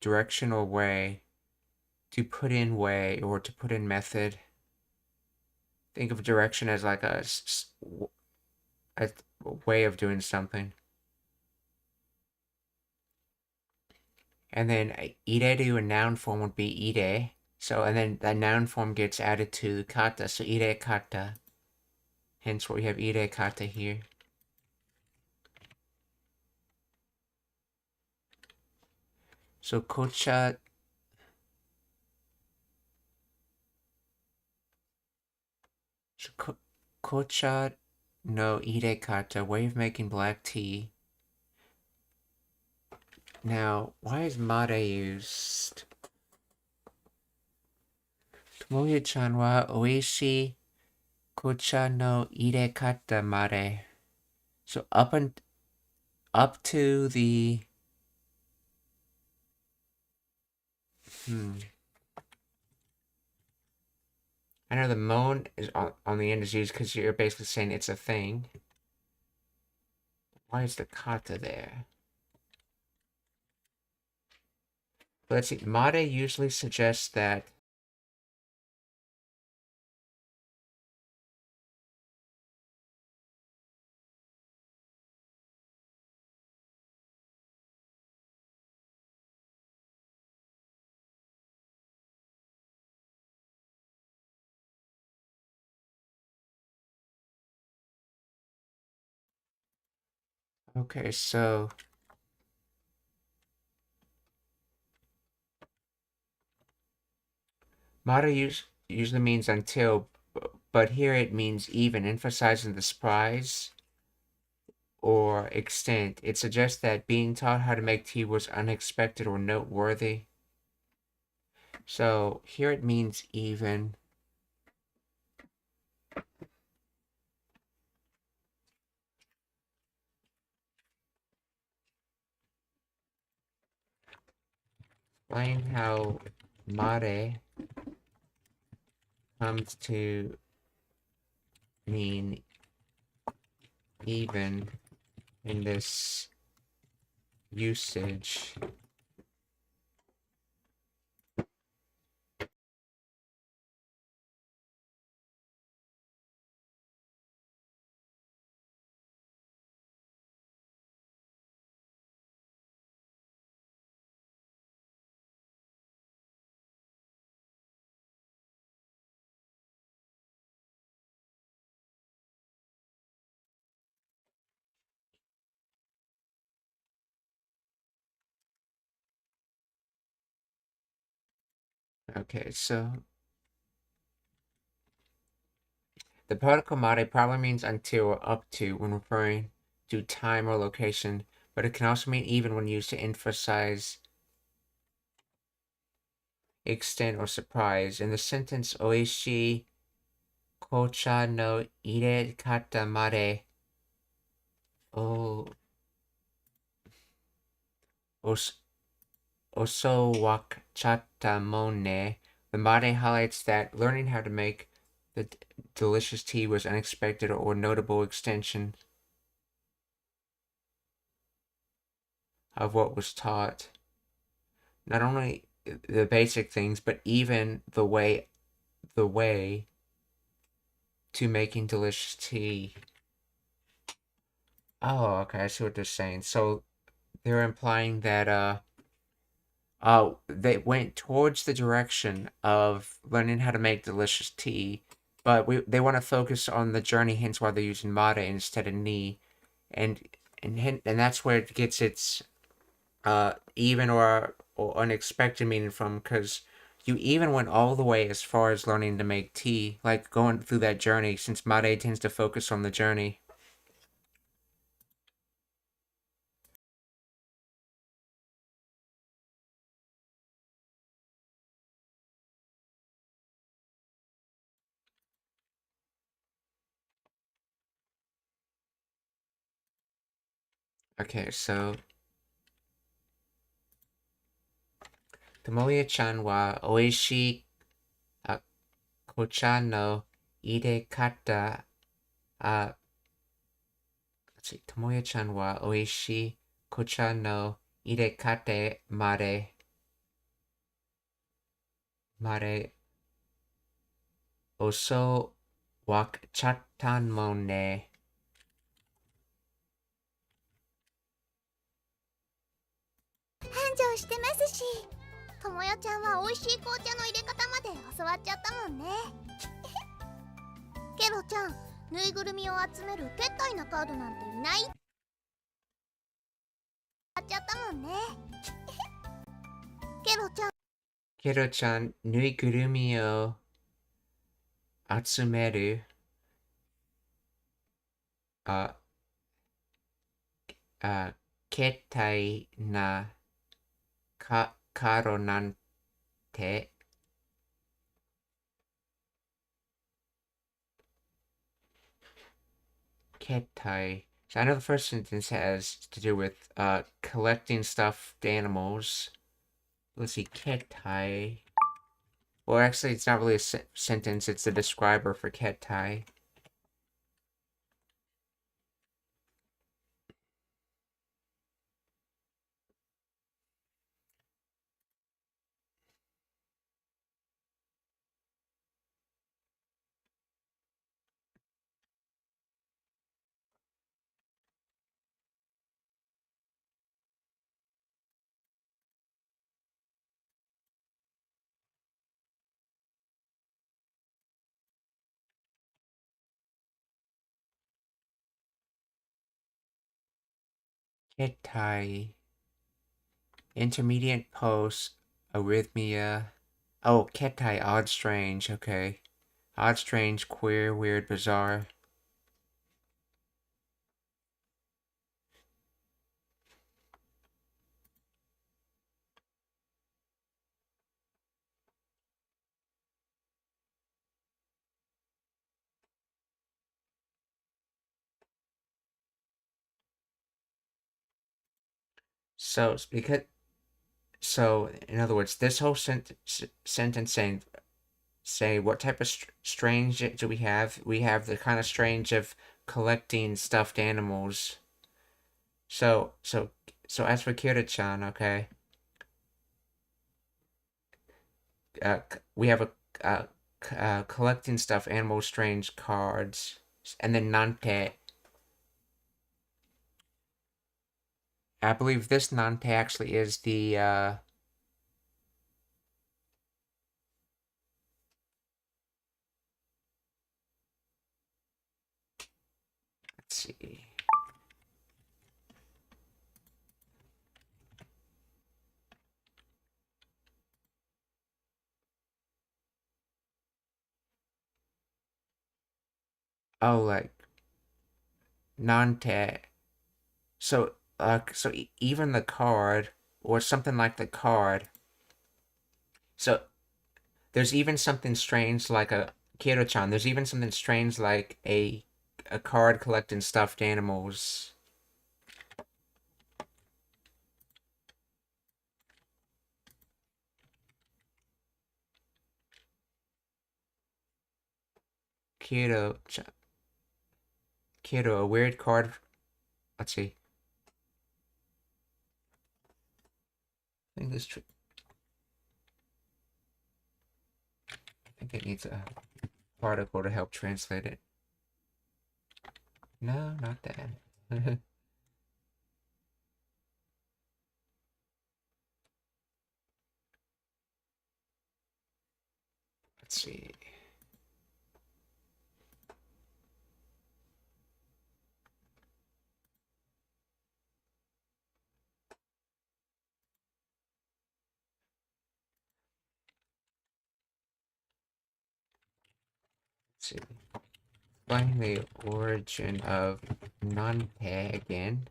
directional way, to put in way, or to put in method. Think of direction as like a way of doing something. And then ireru in noun form would be ire. So, and then that noun form gets added to kata, so ire kata. Hence we have ire kata here. So kocha kocha no ire kata, way of making black tea. Now, why is mare used? Tomoyo-chan wa oishii kocha no ire kata mare. So up to the I know the moan is on the end is used because you're basically saying it's a thing. Why is the kata there? Let's see. Mare usually suggests that okay, so mare usually means until, but here it means even, emphasizing the surprise or extent. It suggests that being taught how to make tea was unexpected or noteworthy. So here it means even. Explain how mare comes to mean even in this usage. Okay, so the particle mare probably means until or up to when referring to time or location, but it can also mean even when used to emphasize extent or surprise. In the sentence Oishi kocha no irekata made o oso wakchatta mone, the made highlights that learning how to make the delicious tea was unexpected or notable extension of what was taught. Not only the basic things, but even the way to making delicious tea. Oh, okay, I see what they're saying. So they're implying that they went towards the direction of learning how to make delicious tea, but they want to focus on the journey, hence why they're using mare instead of ni, and that's where it gets its even or unexpected meaning from, because you even went all the way as far as learning to make tea, like going through that journey, since mare tends to focus on the journey. Okay, so Tomoya-chan wa oishii kocha no irekata. Let's see. Tomoya-chan wa oishii kocha no irekate mare oso wakchattan mo ne. 繁盛してますし、ともよちゃんは美味しい紅茶の入れ方まで教わっちゃったもんね。ケロちゃん、ぬいぐるみを集めるけったいなカードなんていない。やっちゃったもんね。ケロちゃん。ケロちゃん、ぬいぐるみを集めるけったいなカードなんてKettai. So I know the first sentence has to do with collecting stuffed animals. Let's see, Kettai. Well, actually, it's not really a sentence, it's a describer for Kettai. Kettai. Intermediate pulse, arrhythmia. Oh, Kettai, odd, strange, okay. Odd, strange, queer, weird, bizarre. So, in other words, this whole sentence say what type of strange do we have? We have the kind of strange of collecting stuffed animals. So as for Kira-chan, okay, we have a collecting stuffed animal strange cards, and then Nante. I believe this Nante actually is the let's see. Oh, like Nante. So even the card or something like the card. So there's even something strange like a Kiro-chan. There's even something strange like a card collecting stuffed animals. Kiro-chan. Kiro, a weird card. Let's see. I think this. I think it needs a article to help translate it. No, not that. Let's see. Let's see. Explain the origin of nante again.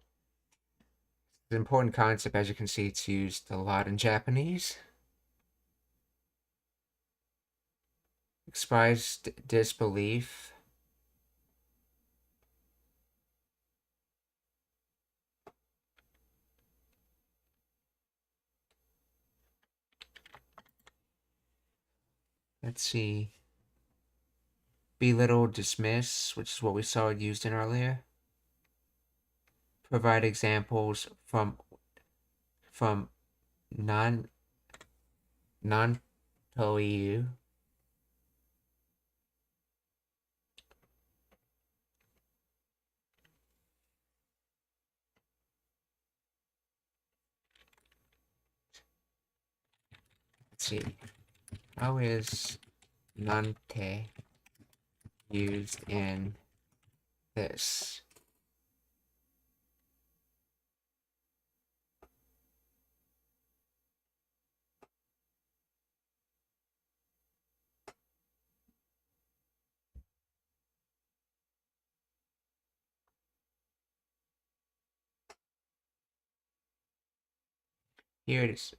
It's an important concept. As you can see, it's used a lot in Japanese. Express disbelief. Let's see. Belittle, dismiss, which is what we saw used in earlier. Provide examples from non-toiyu. Let's see. How is nante used in this? Here it is.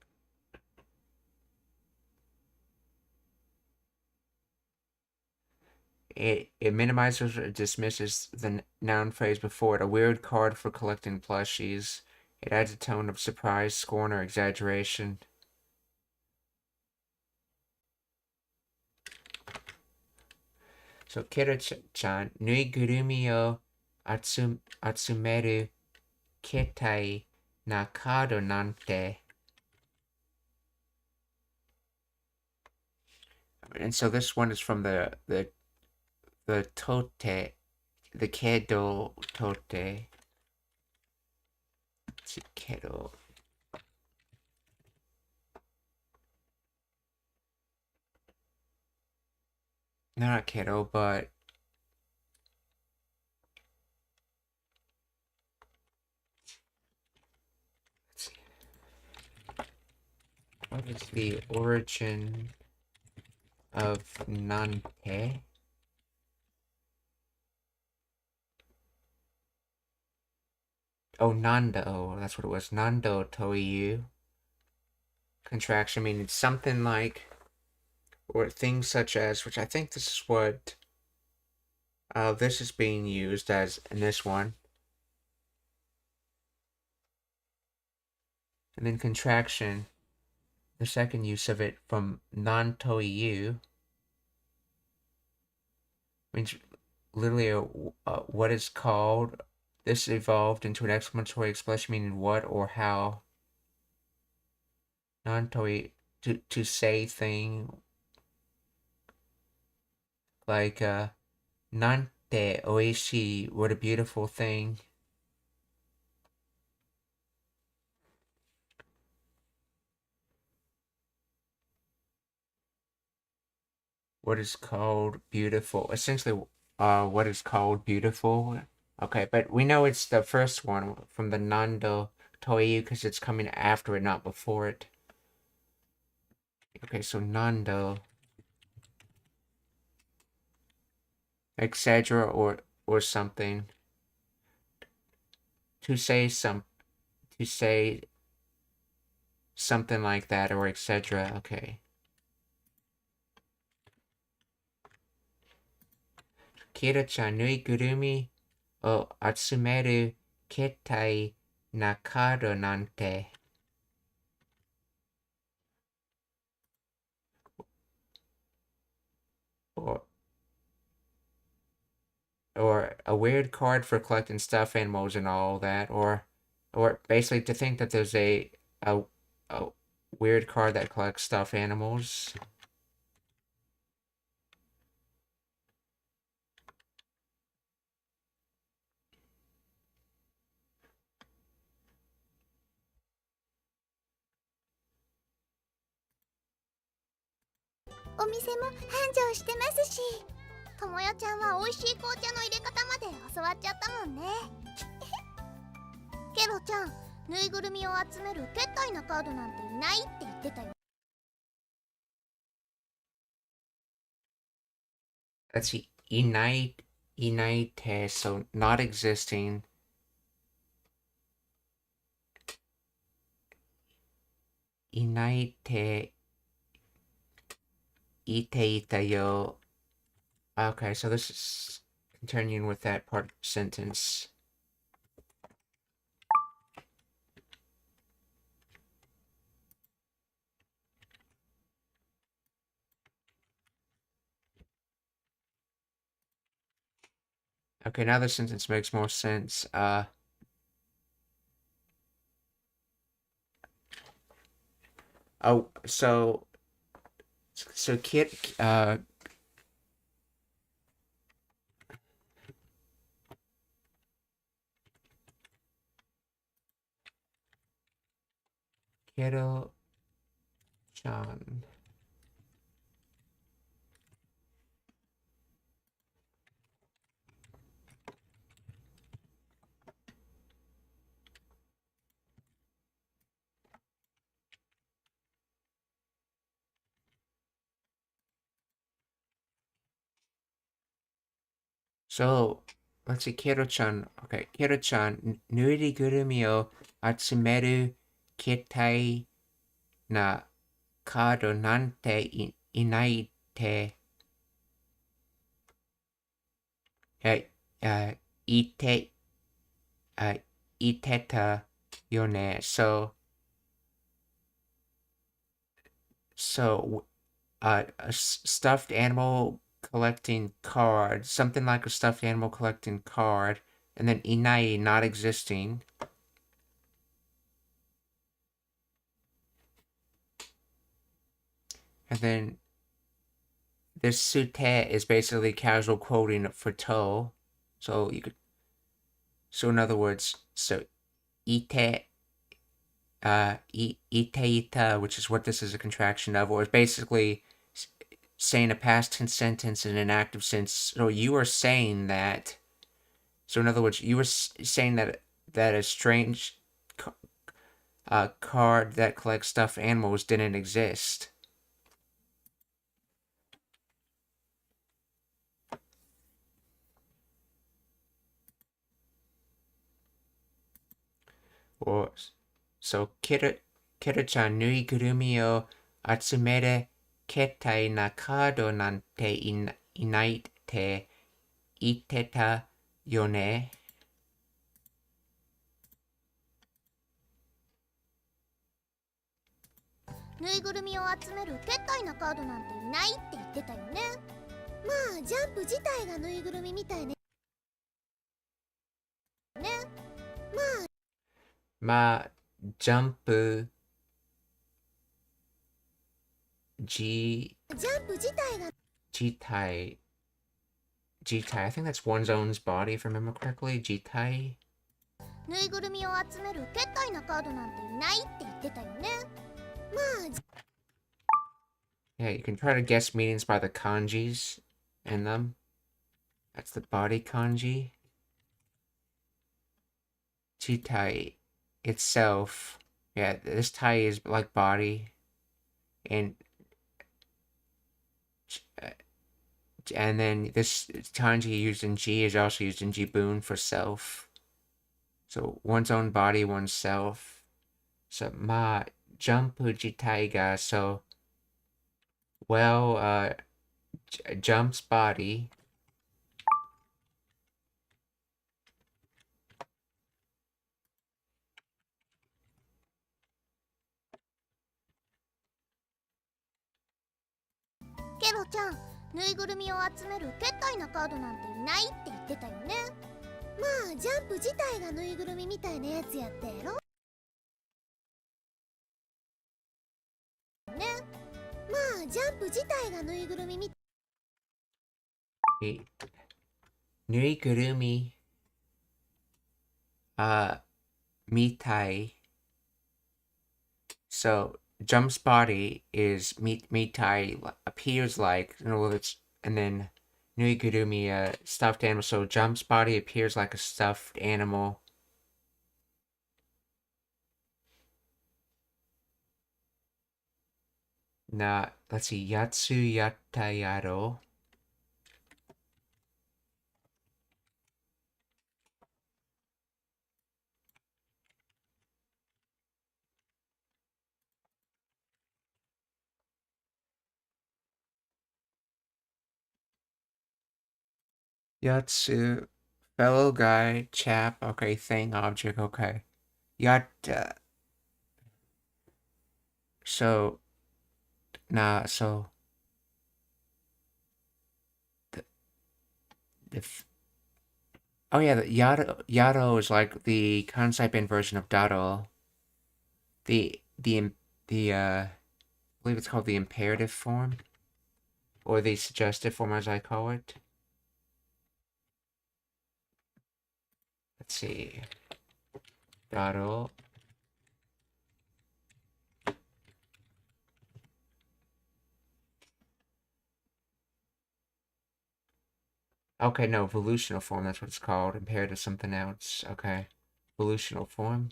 It minimizes or dismisses the noun phrase before it. A weird card for collecting plushies. It adds a tone of surprise, scorn, or exaggeration. So, Kiro-chan, nuigurumi o atsumeru ketai na kado nante. And so this one is from the tote, the kedo tote. Let's see, kedo. No, not kedo, but let's see. What is the origin of nante? Oh, nando. That's what it was. Nando toiyu. Contraction meaning something like, or things such as, which I think this is what this is being used as in this one. And then contraction, the second use of it from non-toiyu, means literally what is called. This evolved into an exclamatory expression meaning what or how. Non-toi, to say thing. Like, nante oishi, what a beautiful thing. What is called beautiful. Essentially, what is called beautiful. Okay, but we know it's the first one from the Nando Toiyu because it's coming after it, not before it. Okay, so Nando. Exaggerate or something. To say something like that or etc. Okay. キラちゃんぬいぐるみを集める携帯なカードなんて。or or a weird card for collecting stuffed animals and all that, or basically to think that there's a weird card that collects stuffed animals.「お店も繁盛してますし、ともよちゃんは美味しい紅茶の入れ方まで教わっちゃったもんね。ケロちゃん、ぬいぐるみを集めるけったいなカードなんていないって言ってたよ。Let's see, inite, so not existing. Inite, itayo. Okay, so this is continuing with that part of the sentence. Okay, now the sentence makes more sense. Oh, so Kit, Kiddo-chan. So, let's see, Kiro-chan. Okay, Kiro-chan, nuirigurumi o atsumeru ketai na kaado nante inai te ite iteta yone. So a stuffed animal collecting card, something like a stuffed animal collecting card, and then inai, not existing. And then this sute is basically casual quoting for to. So you could, so in other words, so ite, ita, which is what this is a contraction of, or it's basically saying a past tense sentence in an active sense. So you are saying that, so in other words, you were saying that a strange card that collects stuffed animals didn't exist. Or, so Kira-chan nuigurumi o atsumere ketai na kaado nante inai te iteta yone.「ぬいぐるみを集めるけったいなカードなんていないって言ってたよね。まあジャンプ自体がぬいぐるみみたいね。まあジャンプ自体 I think that's one's own body, if I remember correctly. Jitai. ぬいぐるみを集めるけったいなカードなんていないって言ってたよね。Yeah, you can try to guess meanings by the kanjis in them. That's the body kanji. Jitai itself. Yeah, this tai is like body. And then this kanji used in ji is also used in jibun for self. So one's own body, one's self. So ma jumpu jitai ga, so well, jumps body ケロちゃん、ぬいぐるみを集めるけったいなカードなんていないって言ってたよね。まあジャンプ自体がぬいぐるみみたいなやつやったやろね。まあジャンプ自体がぬいぐるみみたい。ぬいぐるみmitai. So Jump's body is mitai, appears like, and then Nuigurumi, stuffed animal. So Jump's body appears like a stuffed animal. Let's see, Yatsu Yatta Yaro. Yatsu, fellow guy, chap, okay, thing, object, okay. Yatta. So, so. Oh yeah, the Yado is like the Kansai Ben version of Dado. I believe it's called the imperative form. Or the suggestive form, as I call it. Let's see. Dado. Okay, no, evolutional form, that's what it's called. Imperative something else. Okay. Evolutional form.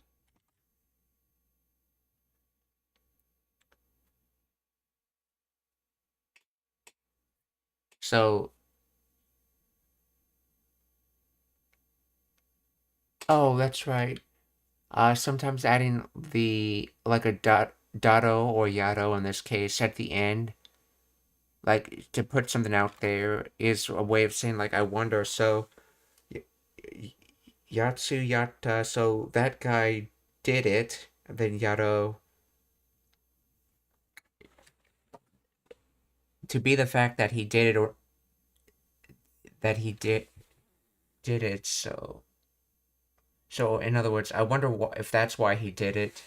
So. Oh, that's right. Sometimes adding like a dado or yado in this case at the end, like to put something out there, is a way of saying like I wonder. So Yatsu Yatta, so that guy did it, and then Yado, to be the fact that he did it, or that he did it. So in other words, I wonder if that's why he did it.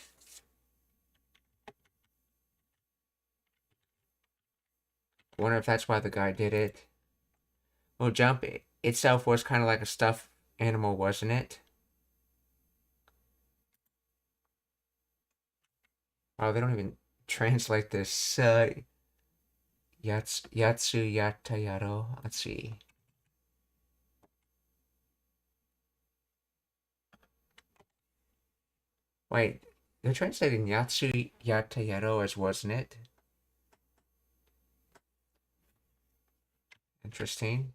I wonder if that's why the guy did it. Well, Jump itself was kind of like a stuffed animal, wasn't it? Oh, they don't even translate this. Yatsu Yatta Yaro. Let's see. Wait, they're translating Yatsu Yatta Yaro as wasn't it? Interesting.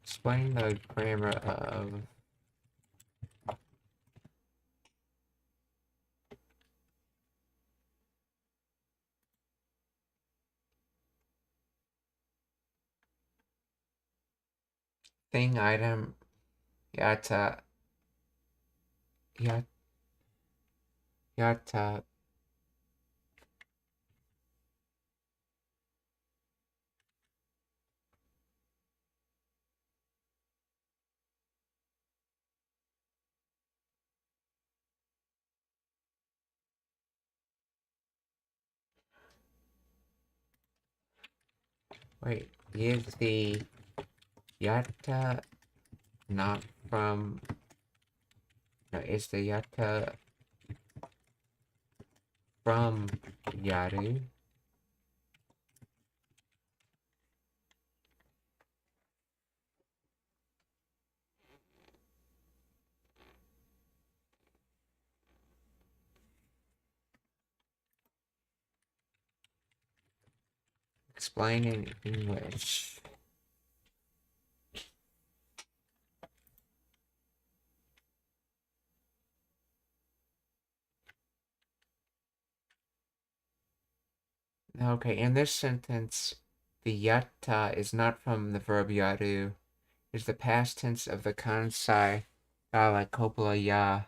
Explain the grammar of thing item yata yata. Wait, is the yata not from? No, is the yata from Yaru? Explain in English. Okay, in this sentence, the yatta is not from the verb yaru. It's the past tense of the kansai dialect copula ya.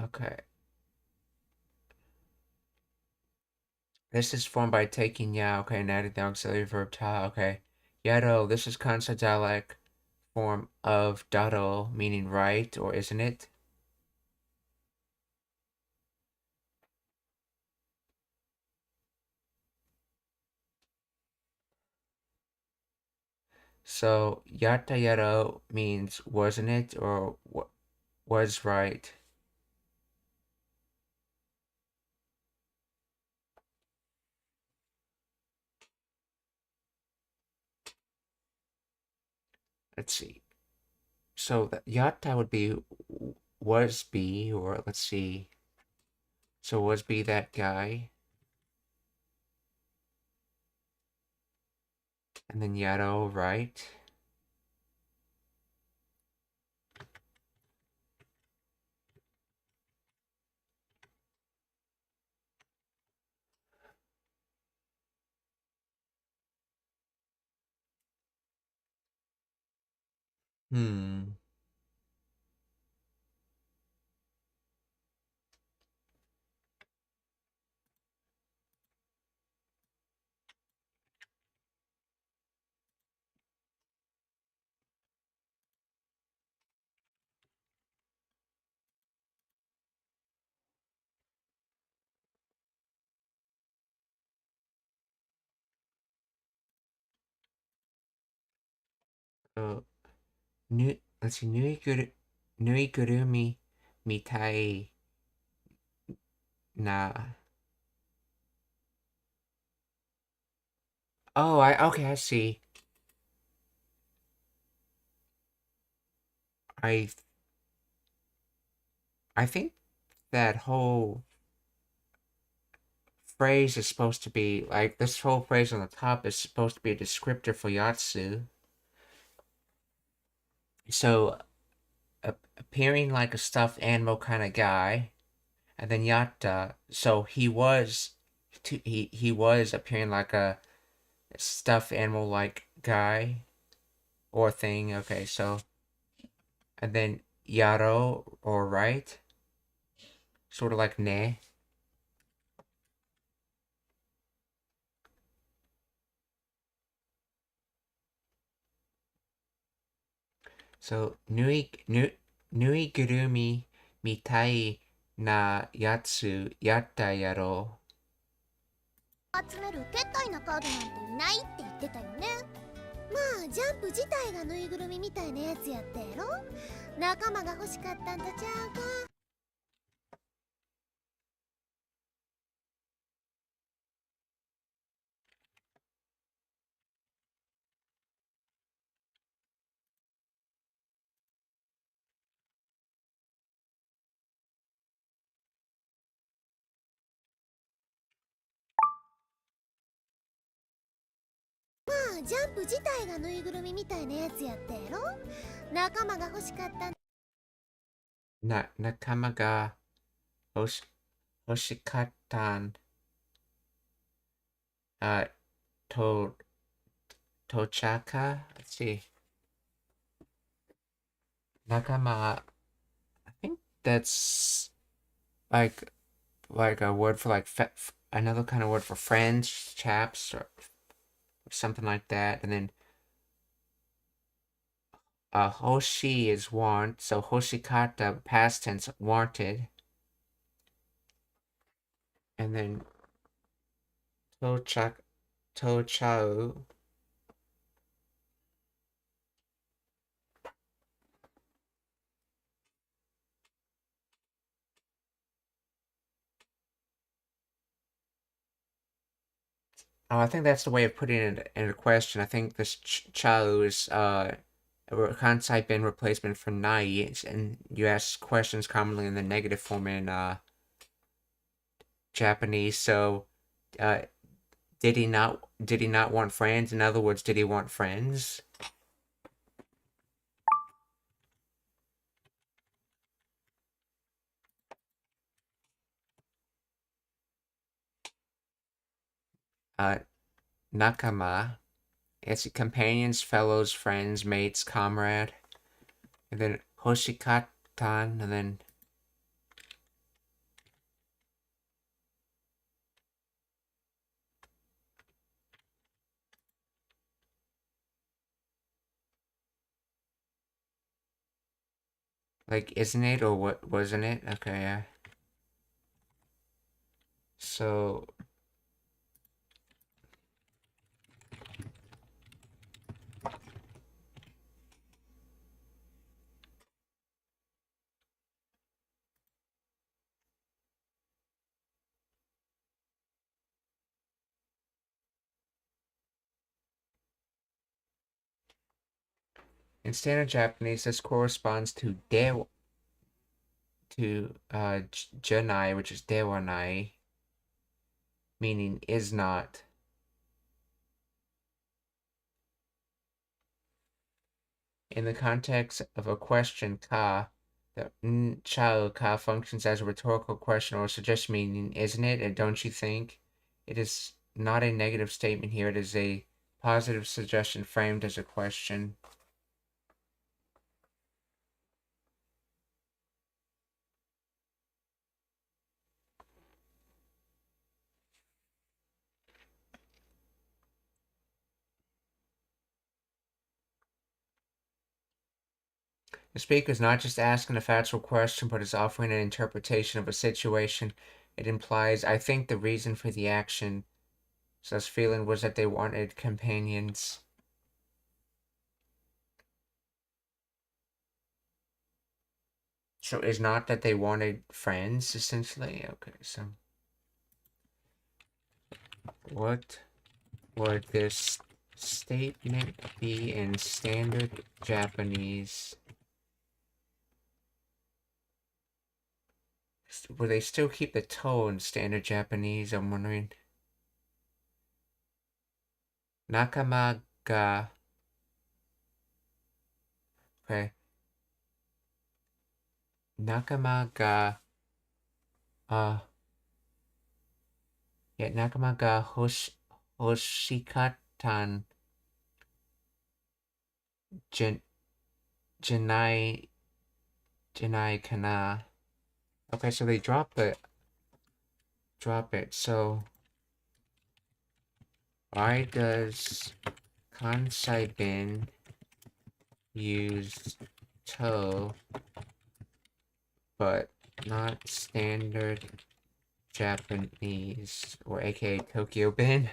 Okay. This is formed by taking ya, okay, and adding the auxiliary verb ta, okay. Yaro, this is concept dialect form of dado, meaning right, or isn't it? So, yata yaro means wasn't it, or was right. Let's see. So, the yata would be was be, or let's see. So, was be that guy? And then yaro, right? Hmm. So, let's see, nuigurumi mitai na. Oh, okay, I see. I I think that whole phrase is supposed to be like this whole phrase on the top is supposed to be a descriptor for Yatsu. So appearing like a stuffed animal kind of guy, and then Yatta. So he was appearing like a stuffed animal like guy or thing. Okay, so and then Yaro or right, sort of like ne. So nuigurumi mitai na yatsu yatta yaro. 集めるけったいなカードなんていないって言ってたよね。まあジャンプ自体がぬいぐるみみたいなやつやったやろ。仲間が欲しかったんとちゃうか。まあジャンプ自体がぬいぐるみみたいなやつやったやろ。仲間が欲しかったん。Nakama ga hoshikatan to tochaka. Let's see. Nakama. I think that's like a word for like another kind of word for friends, chaps, or something like that. And then hoshi is want, so hoshikata past tense wanted. And then tochau. Oh, I think that's the way of putting it in a question. I think this chau is a concept in replacement for nai, and you ask questions commonly in the negative form in Japanese. So, uh, did he not want friends? In other words, did he want friends? Nakama. It's companions, fellows, friends, mates, comrade. And then Hoshikatan, and then Like, isn't it or what wasn't it? Okay, yeah. So in standard Japanese, this corresponds to janai, which is dewanai, meaning is not. In the context of a question ka, the chao ka functions as a rhetorical question or suggestion, meaning isn't it, and don't you think? It is not a negative statement here, it is a positive suggestion framed as a question. The speaker is not just asking a factual question, but is offering an interpretation of a situation. It implies, I think the reason for the action, such feeling, was that they wanted companions. So it's not that they wanted friends, essentially? Okay, so what would this statement be in standard Japanese? Will they still keep the to in standard Japanese? I'm wondering. Nakama ga. Okay. Nakama ga. Yeah, Nakama ga hoshikatan janai kana. Okay, so they drop it. So why does Kansai bin use to but not standard Japanese, or aka Tokyo bin?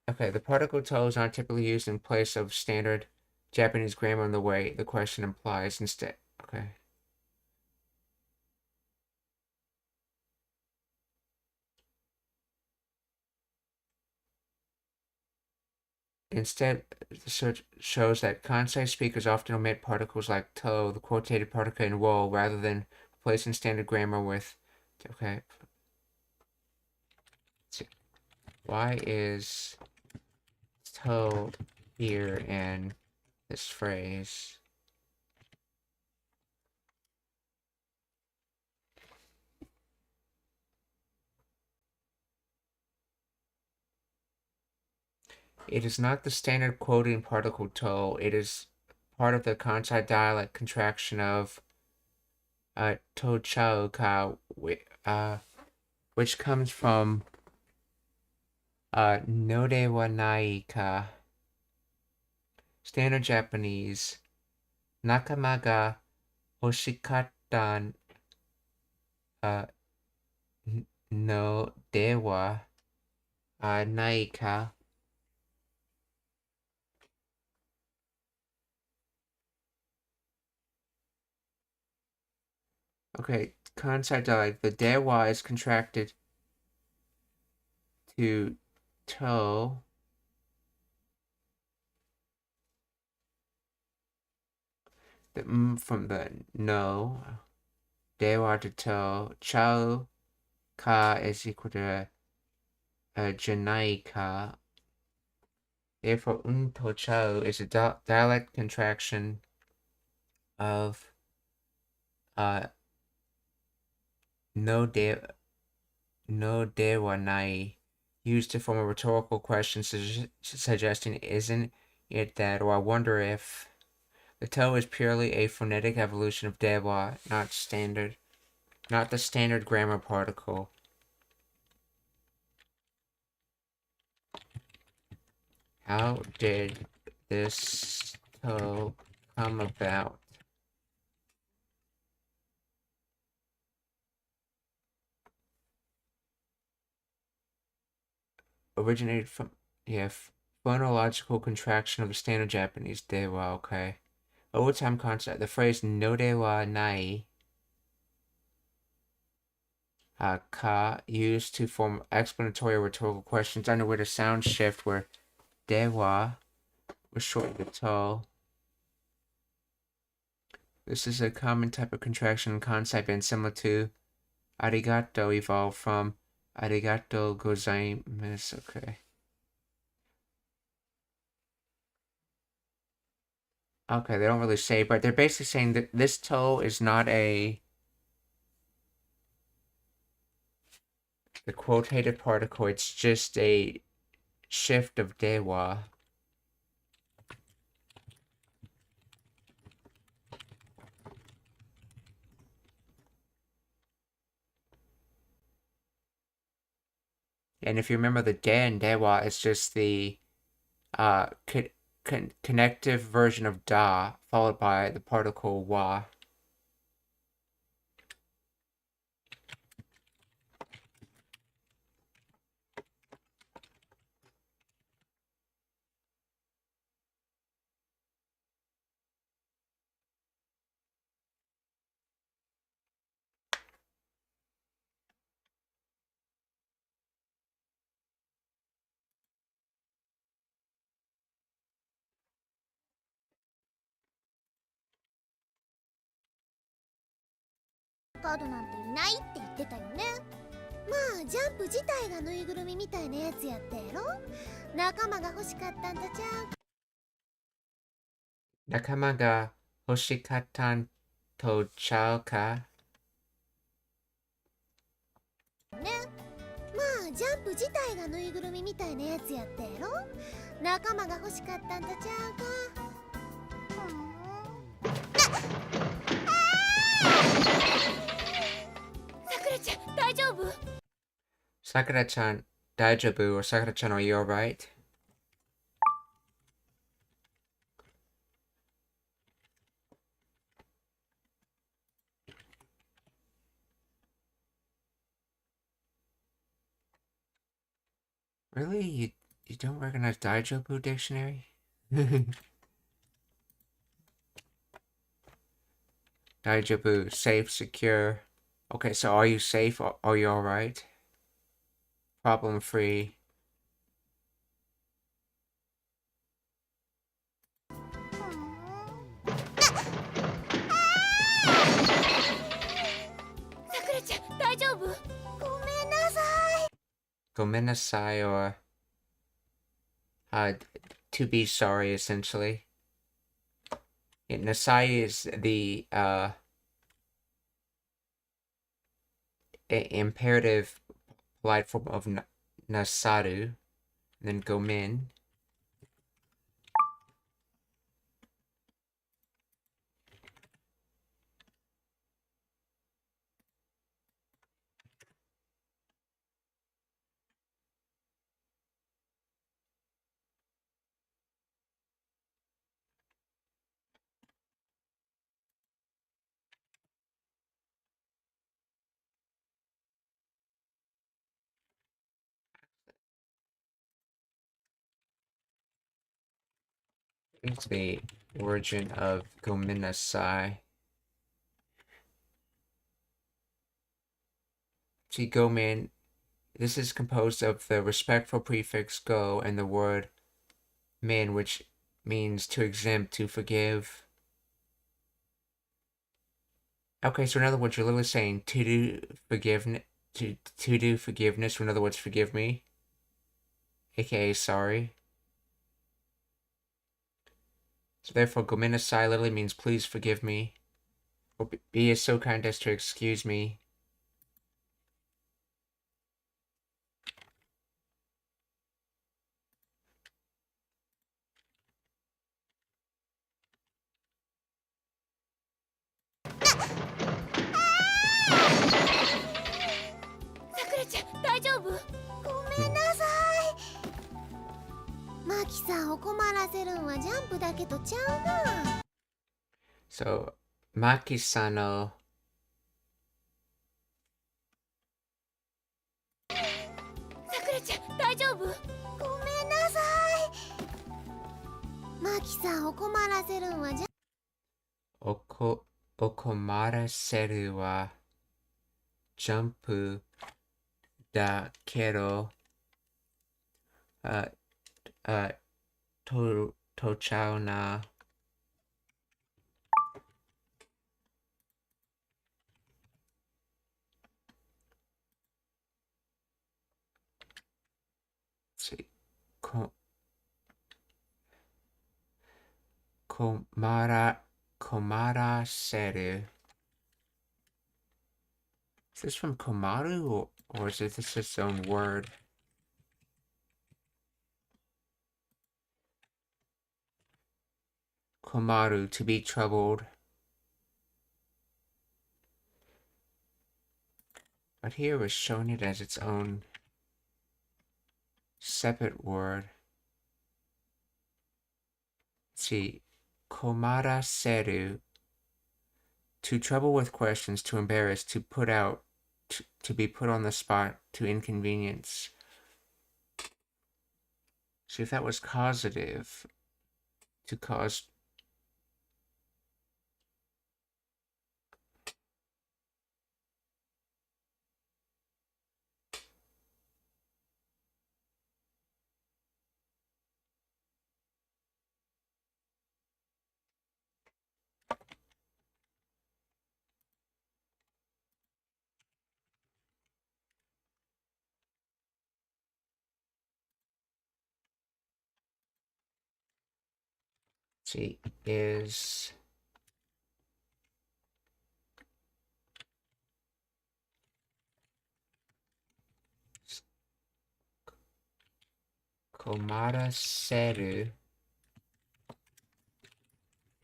Okay, the particle to is not typically used in place of standard Japanese grammar in the way the question implies. Instead, okay. Instead, the search shows that Kansai speakers often omit particles like to, the quotated particle, and wo, rather than replacing standard grammar with. Okay. Let's see. Why is to here in this phrase? It is not the standard quoting particle to. It is part of the Kansai dialect contraction of to chao ka, which comes from no de wa nai ka. Standard Japanese. Nakama ga hoshikatan no de wa nai ka. Okay, Kansai dialect. The dewa is contracted to to. The from the no. Dewa to to. Chao ka is equal to janai ka. Therefore, to chao is a dialect contraction of no de wa nai, used to form a rhetorical question suggesting isn't it that, or I wonder if. The to is purely a phonetic evolution of dewa, not the standard grammar particle. How did this toe come about? Originated from, phonological contraction of the standard Japanese dewa, okay. Over time concept, the phrase no de wa nai ka used to form explanatory or rhetorical questions underwent a sound shift where dewa was shortened to to. This is a common type of contraction in concept and similar to arigato evolved from arigato gozaimasu, okay. Okay, they don't really say, but they're basically saying that this toe is not the quotative particle, it's just a shift of dewa. And if you remember the de and dewa, it's just the connective version of da followed by the particle wa.カードなんていないって言ってたよね。まあジャンプ自体がぬいぐるみみたいなやつやってやろ。仲間が欲しかったんとちゃう。仲間が欲しかったんとちゃうか。ね。まあジャンプ自体がぬいぐるみみたいなやつやってやろ。仲間が欲しかったんとちゃうか。Sakura-chan, 大丈夫? Sakura-chan, 大丈夫 or Sakura-chan, are you alright? Really? You don't recognize Daijobu dictionary? Daijobu, safe, secure. Okay, so are you safe? Are you alright? Problem free. Sakura-chan, 大丈夫? ごめんなさい. Gomenasai or to be sorry, essentially. Nasai is the imperative polite form of nasaru, then gomen. It's the origin of gomenasai. See, gomen, this is composed of the respectful prefix go and the word min, which means to exempt, to forgive. Okay, so in other words, you're literally saying to do forgiveness, to do forgiveness, or in other words, forgive me, aka sorry. So therefore, gomenasai literally means please forgive me, or be so kind as to excuse me. Sakura-chan, 大丈夫? ごめんなさい。マキさんを困らせるんはジャンプだけとちゃうな。So, Maki-san のさくらちゃん、大丈夫？ごめんなさい。マキさんを困らせるんはお困らせるはジャンプだけど、とちゃうな。こ、困らせる。Is this from Komaru or is this its own word? Komaru, to be troubled. But here we're showing it as its own separate word. Let's see. Komara seru. To trouble with questions, to embarrass, to put out, to be put on the spot, to inconvenience. See, if that was causative, to cause. See, is Komara seru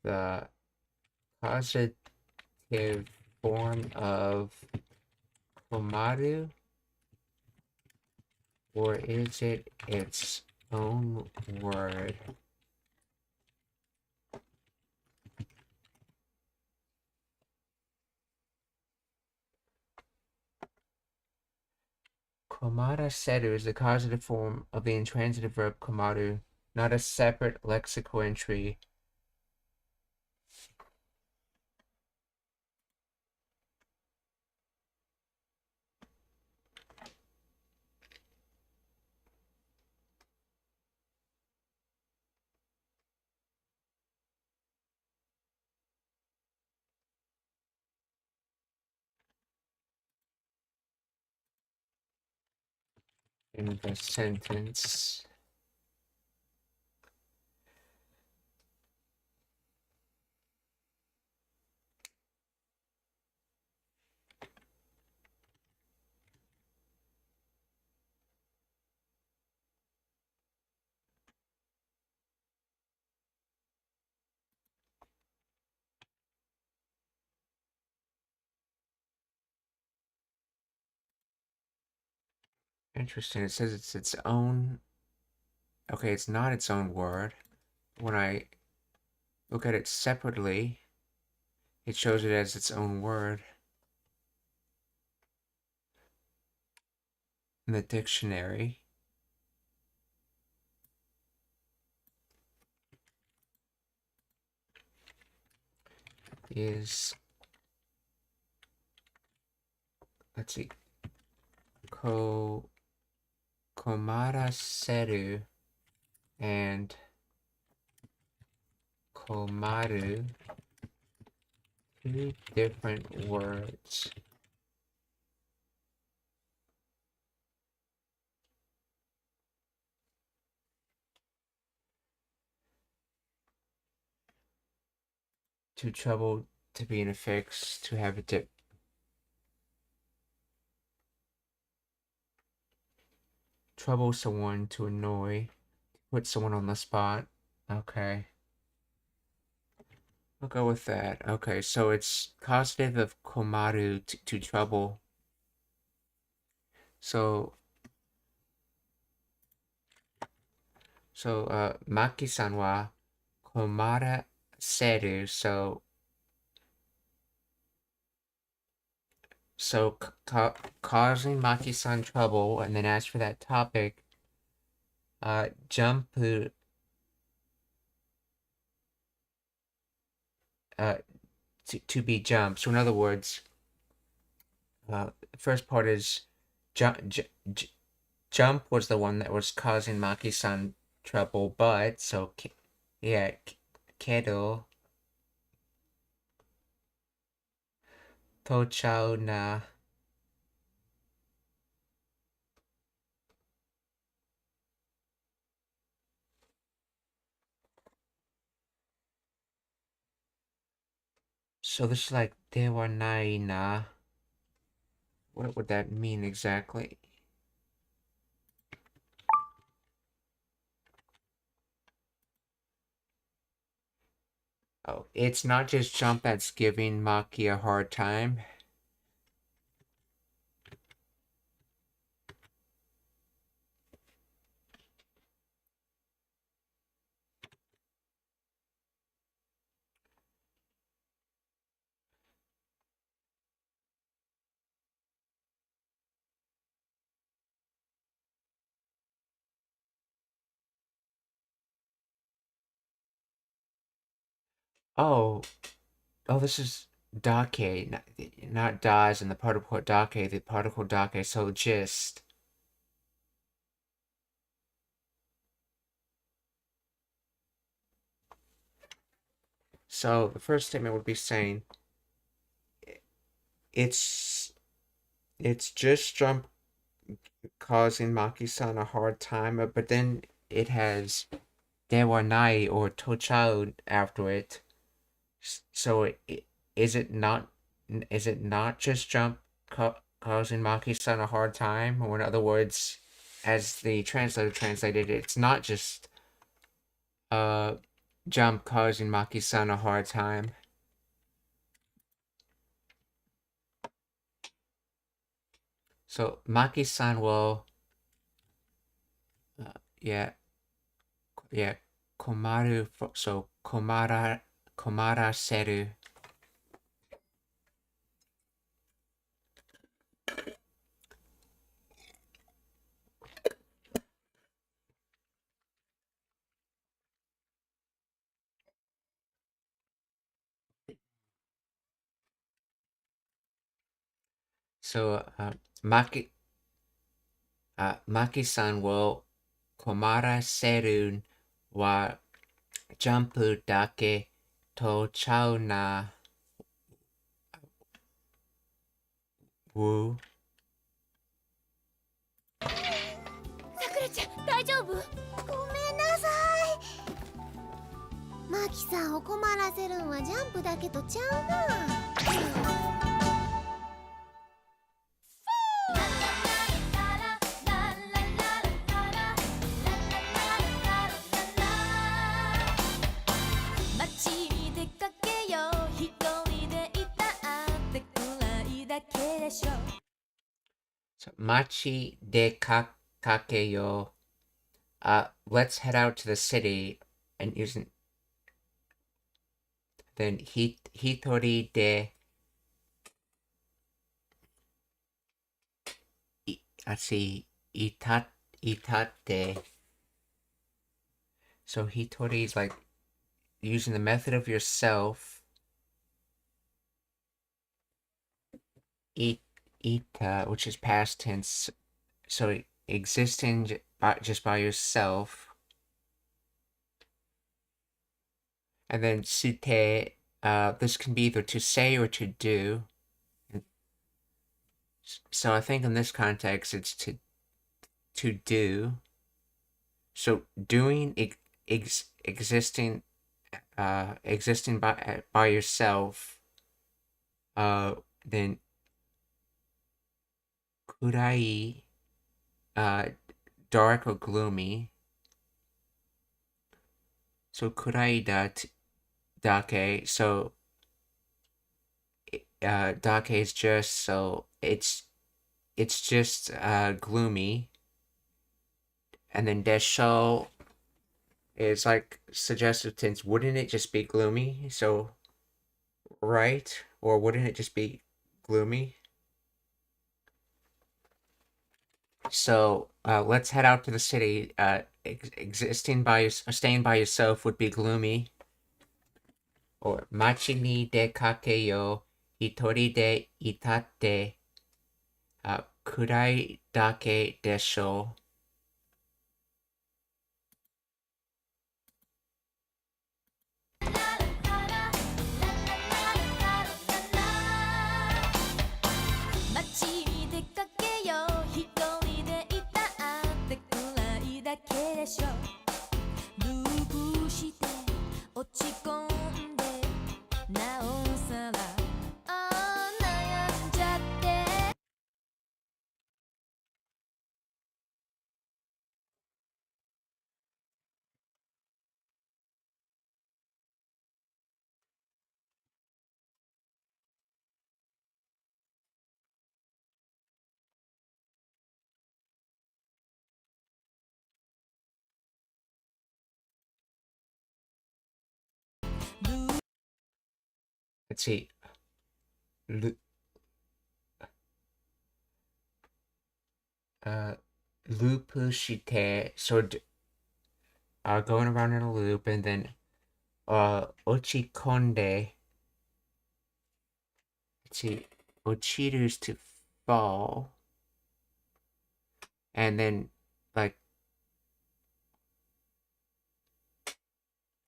the causative form of Komaru, or is it its own word? Komara seru is the causative form of the intransitive verb komaru, not a separate lexical entry. In the sentence. Interesting. It says it's its own. Okay, it's not its own word. When I look at it separately, it shows it as its own word in the dictionary. Is, let's see, Komara seru and Komaru, two different words. To trouble, to be in a fix, to have a dip. Trouble someone, to annoy, to put someone on the spot. Okay. I'll go with that. Okay, so it's causative of komaru, to trouble. So So, Maki-san wa komaraseru. So causing Maki-san trouble, and then as for that topic, jump to be jumped. So in other words, the first part is jump was the one that was causing Maki-san trouble, but so yeah, kedo tochao na. So this is like de wa nai na. What would that mean exactly? Oh, it's not just jump that's giving Maki a hard time. Oh, this is dake, not das in the particle dake, the particle dake, so just. So the first statement would be saying it's just jump causing Maki-san a hard time, but then it has dewa nai or tochao after it. So is it not just jump causing Maki-san a hard time? Or in other words, as the translator translated, it's not just jump causing Maki-san a hard time. So Maki-san will yeah komaru, so komaraseru. So Maki-san will komaraseru wa jumpu dake tochao na wu. さくらちゃん大丈夫？ごめんなさい。マキさんを困らせるんはジャンプだけとちゃうな。So machi de kakeyo. Let's head out to the city and using. Then hitori de. Let's see, itate. So hitori is like using the method of yourself. Ita, which is past tense, so existing just by yourself. And then sute, this can be either to say or to do. So I think in this context it's to do. So doing existing by yourself. Then kurai, dark or gloomy. So kurai dake. So dake is just, so it's just gloomy. And then desho It's like suggestive tense. Wouldn't it just be gloomy? So, right? Or wouldn't it just be gloomy? So, let's head out to the city. Staying by yourself would be gloomy. Or, machi ni dekakeyo, hitori de itatte, kurai dake desho. Let's see. Loop-shite. So, going around in a loop, and then, ochikonde. Let's see. Ochiru's to fall. And then, like,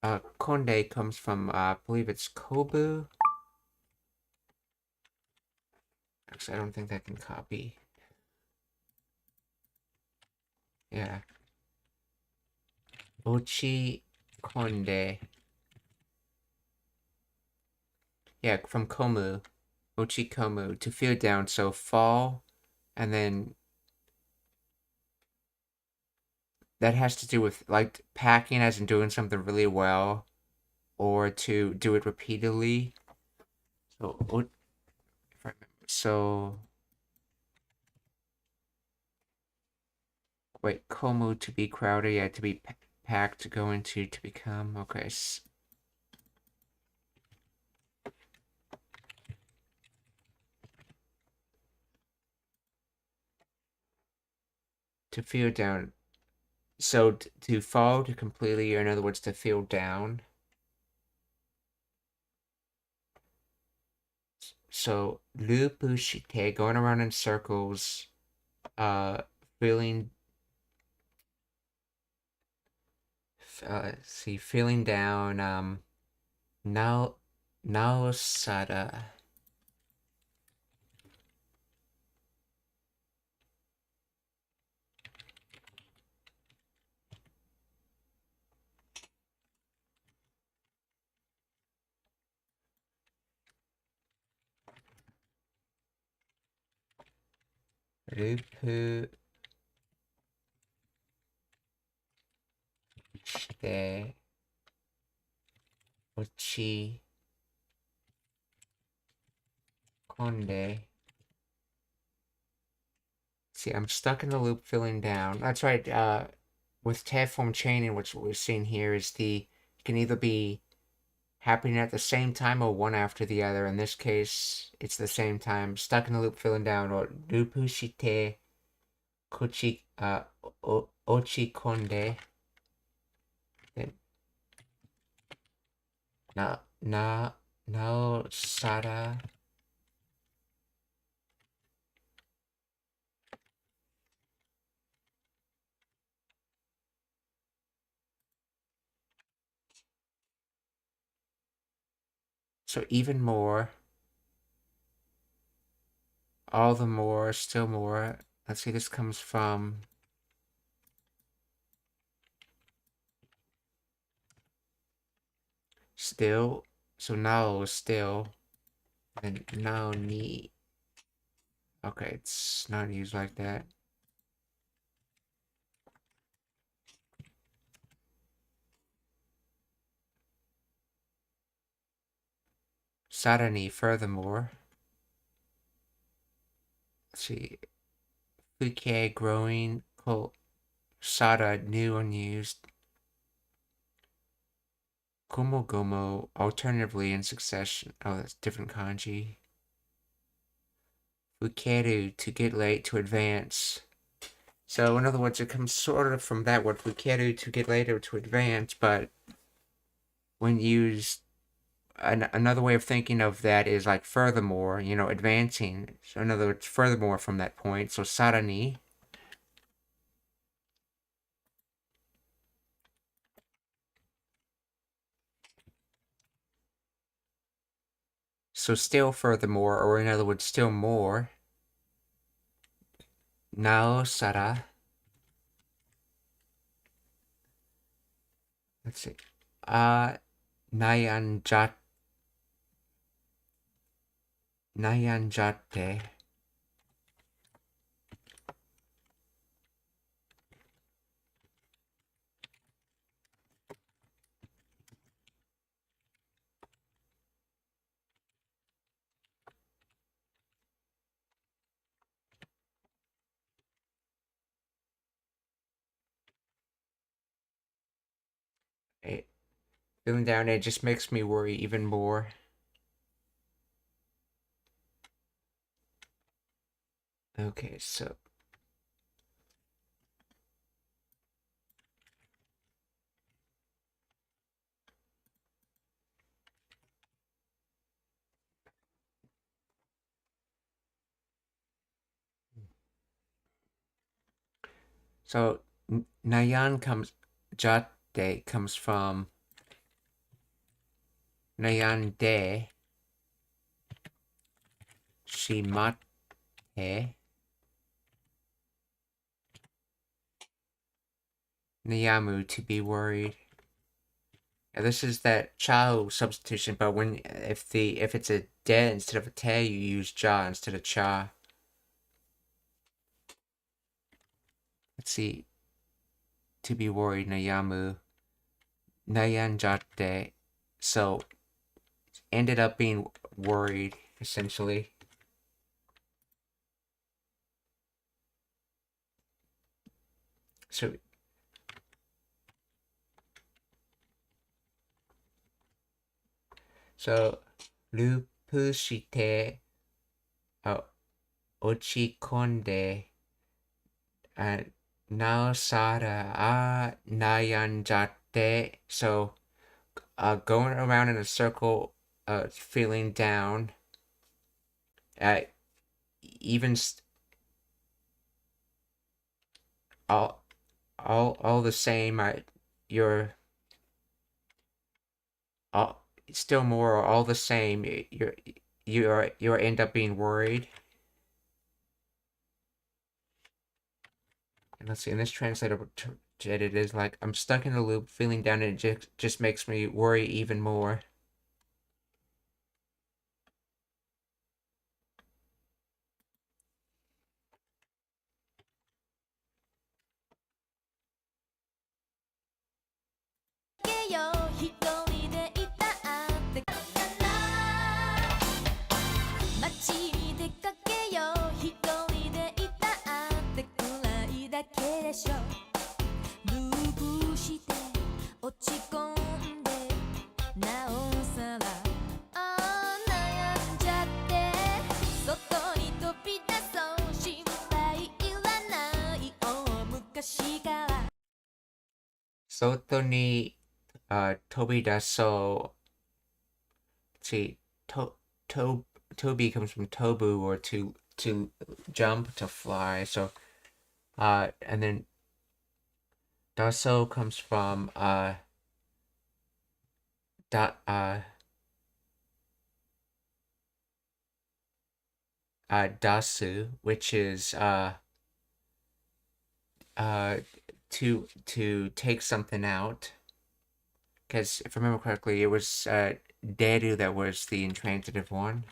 konde comes from, I believe it's kobu. Actually, I don't think that can copy. Yeah. Ochi konde. Yeah, from komu. Ochi komu. To feel down. So fall. And then that has to do with like packing as in doing something really well. Or to do it repeatedly. So wait, komu to be crowded, yeah, to be packed, to go into, to become. Okay. To feel down. So to fall, to completely, or in other words, to feel down. So lupushite, going around in circles, feeling, feeling down, naosada. Lupu shite ochi konde. See, I'm stuck in the loop feeling down. That's right, with tab form chaining, which we're seeing here is it can either be happening at the same time or one after the other. In this case, it's the same time. Stuck in the loop feeling down, or lupu shite kochi, ochi konde. Then, no sada. So even more, all the more, still more. Let's see, this comes from still. So now still, and now ni. Okay, it's not used like that. Sarani, furthermore. Let's see. Fuke growing. Sada, new, unused. Gomo gomo, alternatively in succession. Oh, that's different kanji. Fukeru, to get late, to advance. So, in other words, it comes sort of from that word, fukeru, to get later, to advance, but when used, another way of thinking of that is like furthermore, advancing. So, in other words, furthermore from that point. So, sarani. So, still furthermore, or in other words, still more. Nao sara. Let's see. Nayanjate. Nayanjate. Feeling down, it just makes me worry even more. Okay, so. So, Nayan Jate comes from Nayan de Shimate Nayamu, to be worried. Now, this is that chao substitution, but if it's a de instead of a te, you use ja instead of cha. Let's see. To be worried, Nayamu. Nayanjate. So, ended up being worried, essentially. So, lupushite ochikonde naosara nayanjate. So, going around in a circle, feeling down, even all the same, you're still more all the same. You end up being worried. And let's see, in this translator, it is like I'm stuck in a loop, feeling down, and it just makes me worry even more. Soto ni tobidaso. See, tobi comes from tobu, or to jump, to fly. So, and then daso comes from dasu, which is to take something out. Because if I remember correctly, it was deru that was the intransitive one.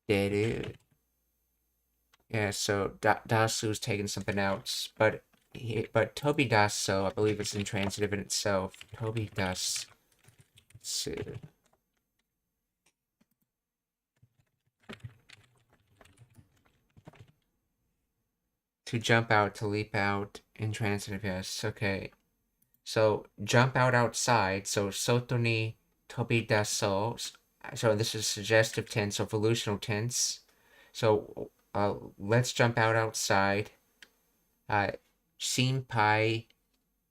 Deru. Yeah, so Dasu's taking something out, but Tobidaso, I believe it's intransitive in itself. Tobidasu. To jump out, to leap out, intransitive, yes, okay. So jump out outside. So soto ni tobidaso. So this is suggestive tense or volutional tense. So let's jump out outside. Shinpai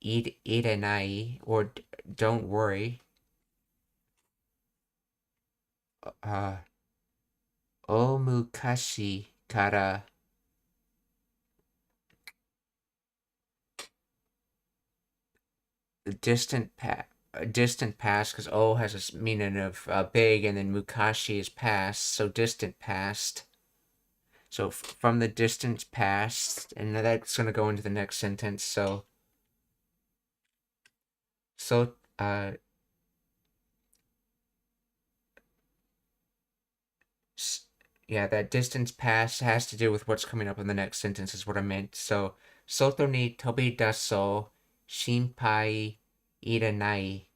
irenai, or don't worry. Omukashi kara. Distant past, because O has a meaning of big, and then mukashi is past, so distant past. So from the distant past, and that's going to go into the next sentence. So yeah, that distance past has to do with what's coming up in the next sentence is what I meant. So soto ni tobidaso shinpai iranai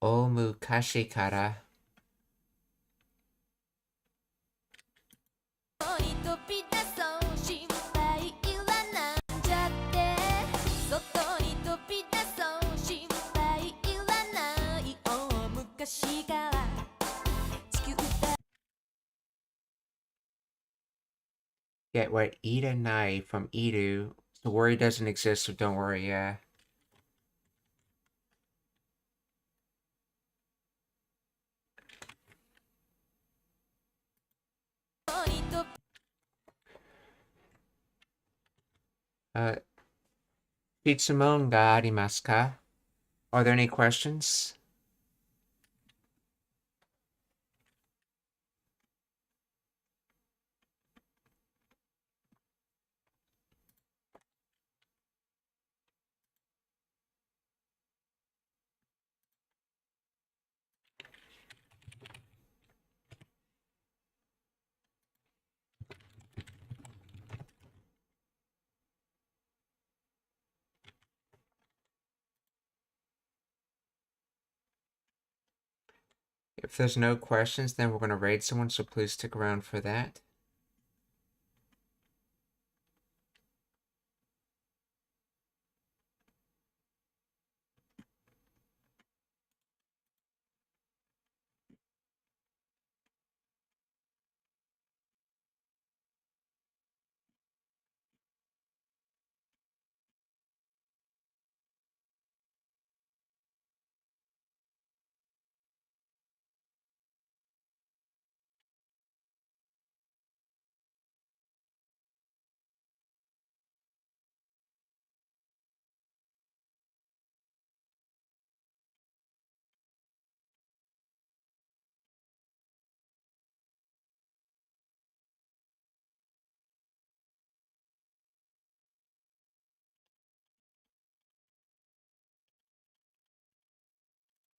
o mukashi kara. Yeah, right. Iranai from Iru. The worry doesn't exist, so don't worry, yeah. Pitsumon ga arimasu ka? Are there any questions? If there's no questions, then we're going to raid someone, so please stick around for that.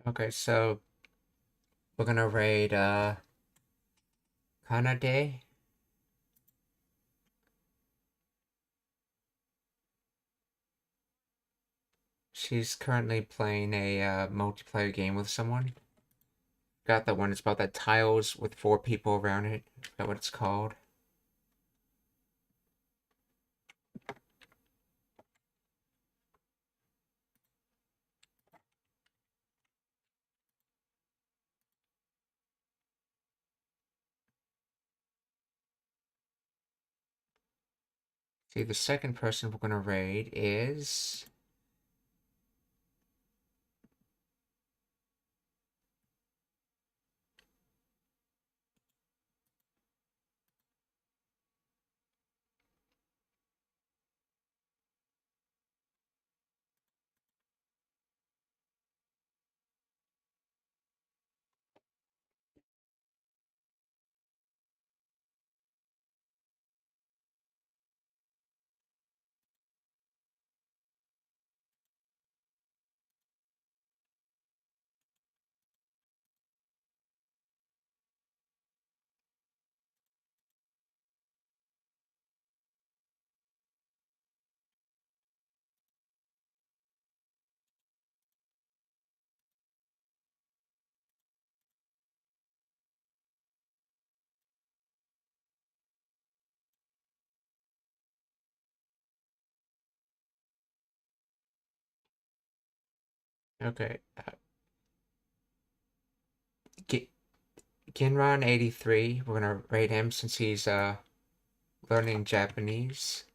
Okay, so we're going to raid Kanade. She's currently playing a multiplayer game with someone. Got that one. It's about that tiles with 4 people around it. I forgot what it's called. See, the second person we're going to raid is... Okay. Ginron83, we're gonna rate him since he's learning Japanese.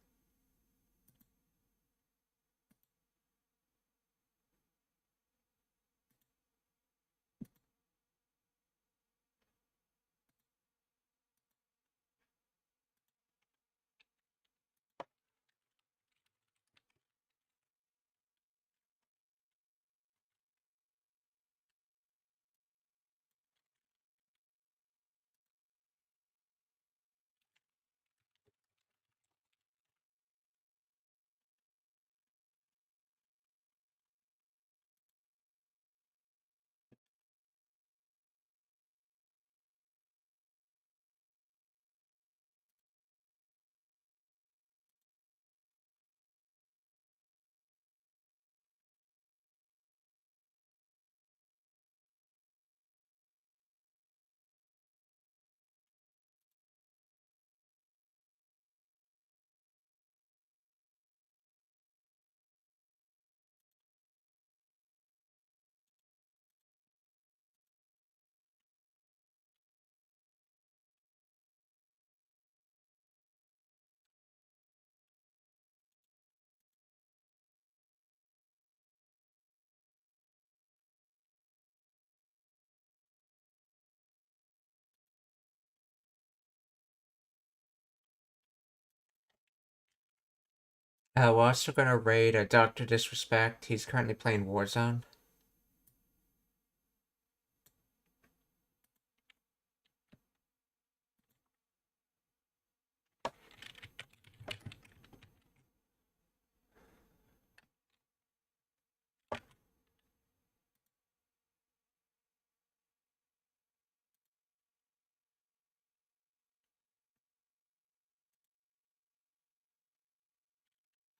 We're also gonna raid Dr. Disrespect. He's currently playing Warzone.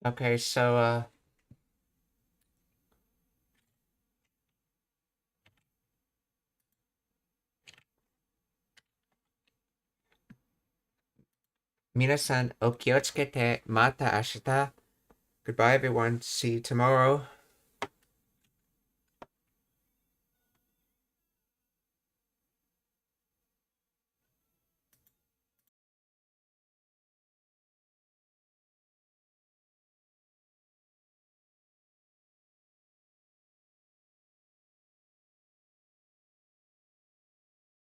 Okay, so minasan okiyotsukete mata ashita. Goodbye everyone. See you tomorrow.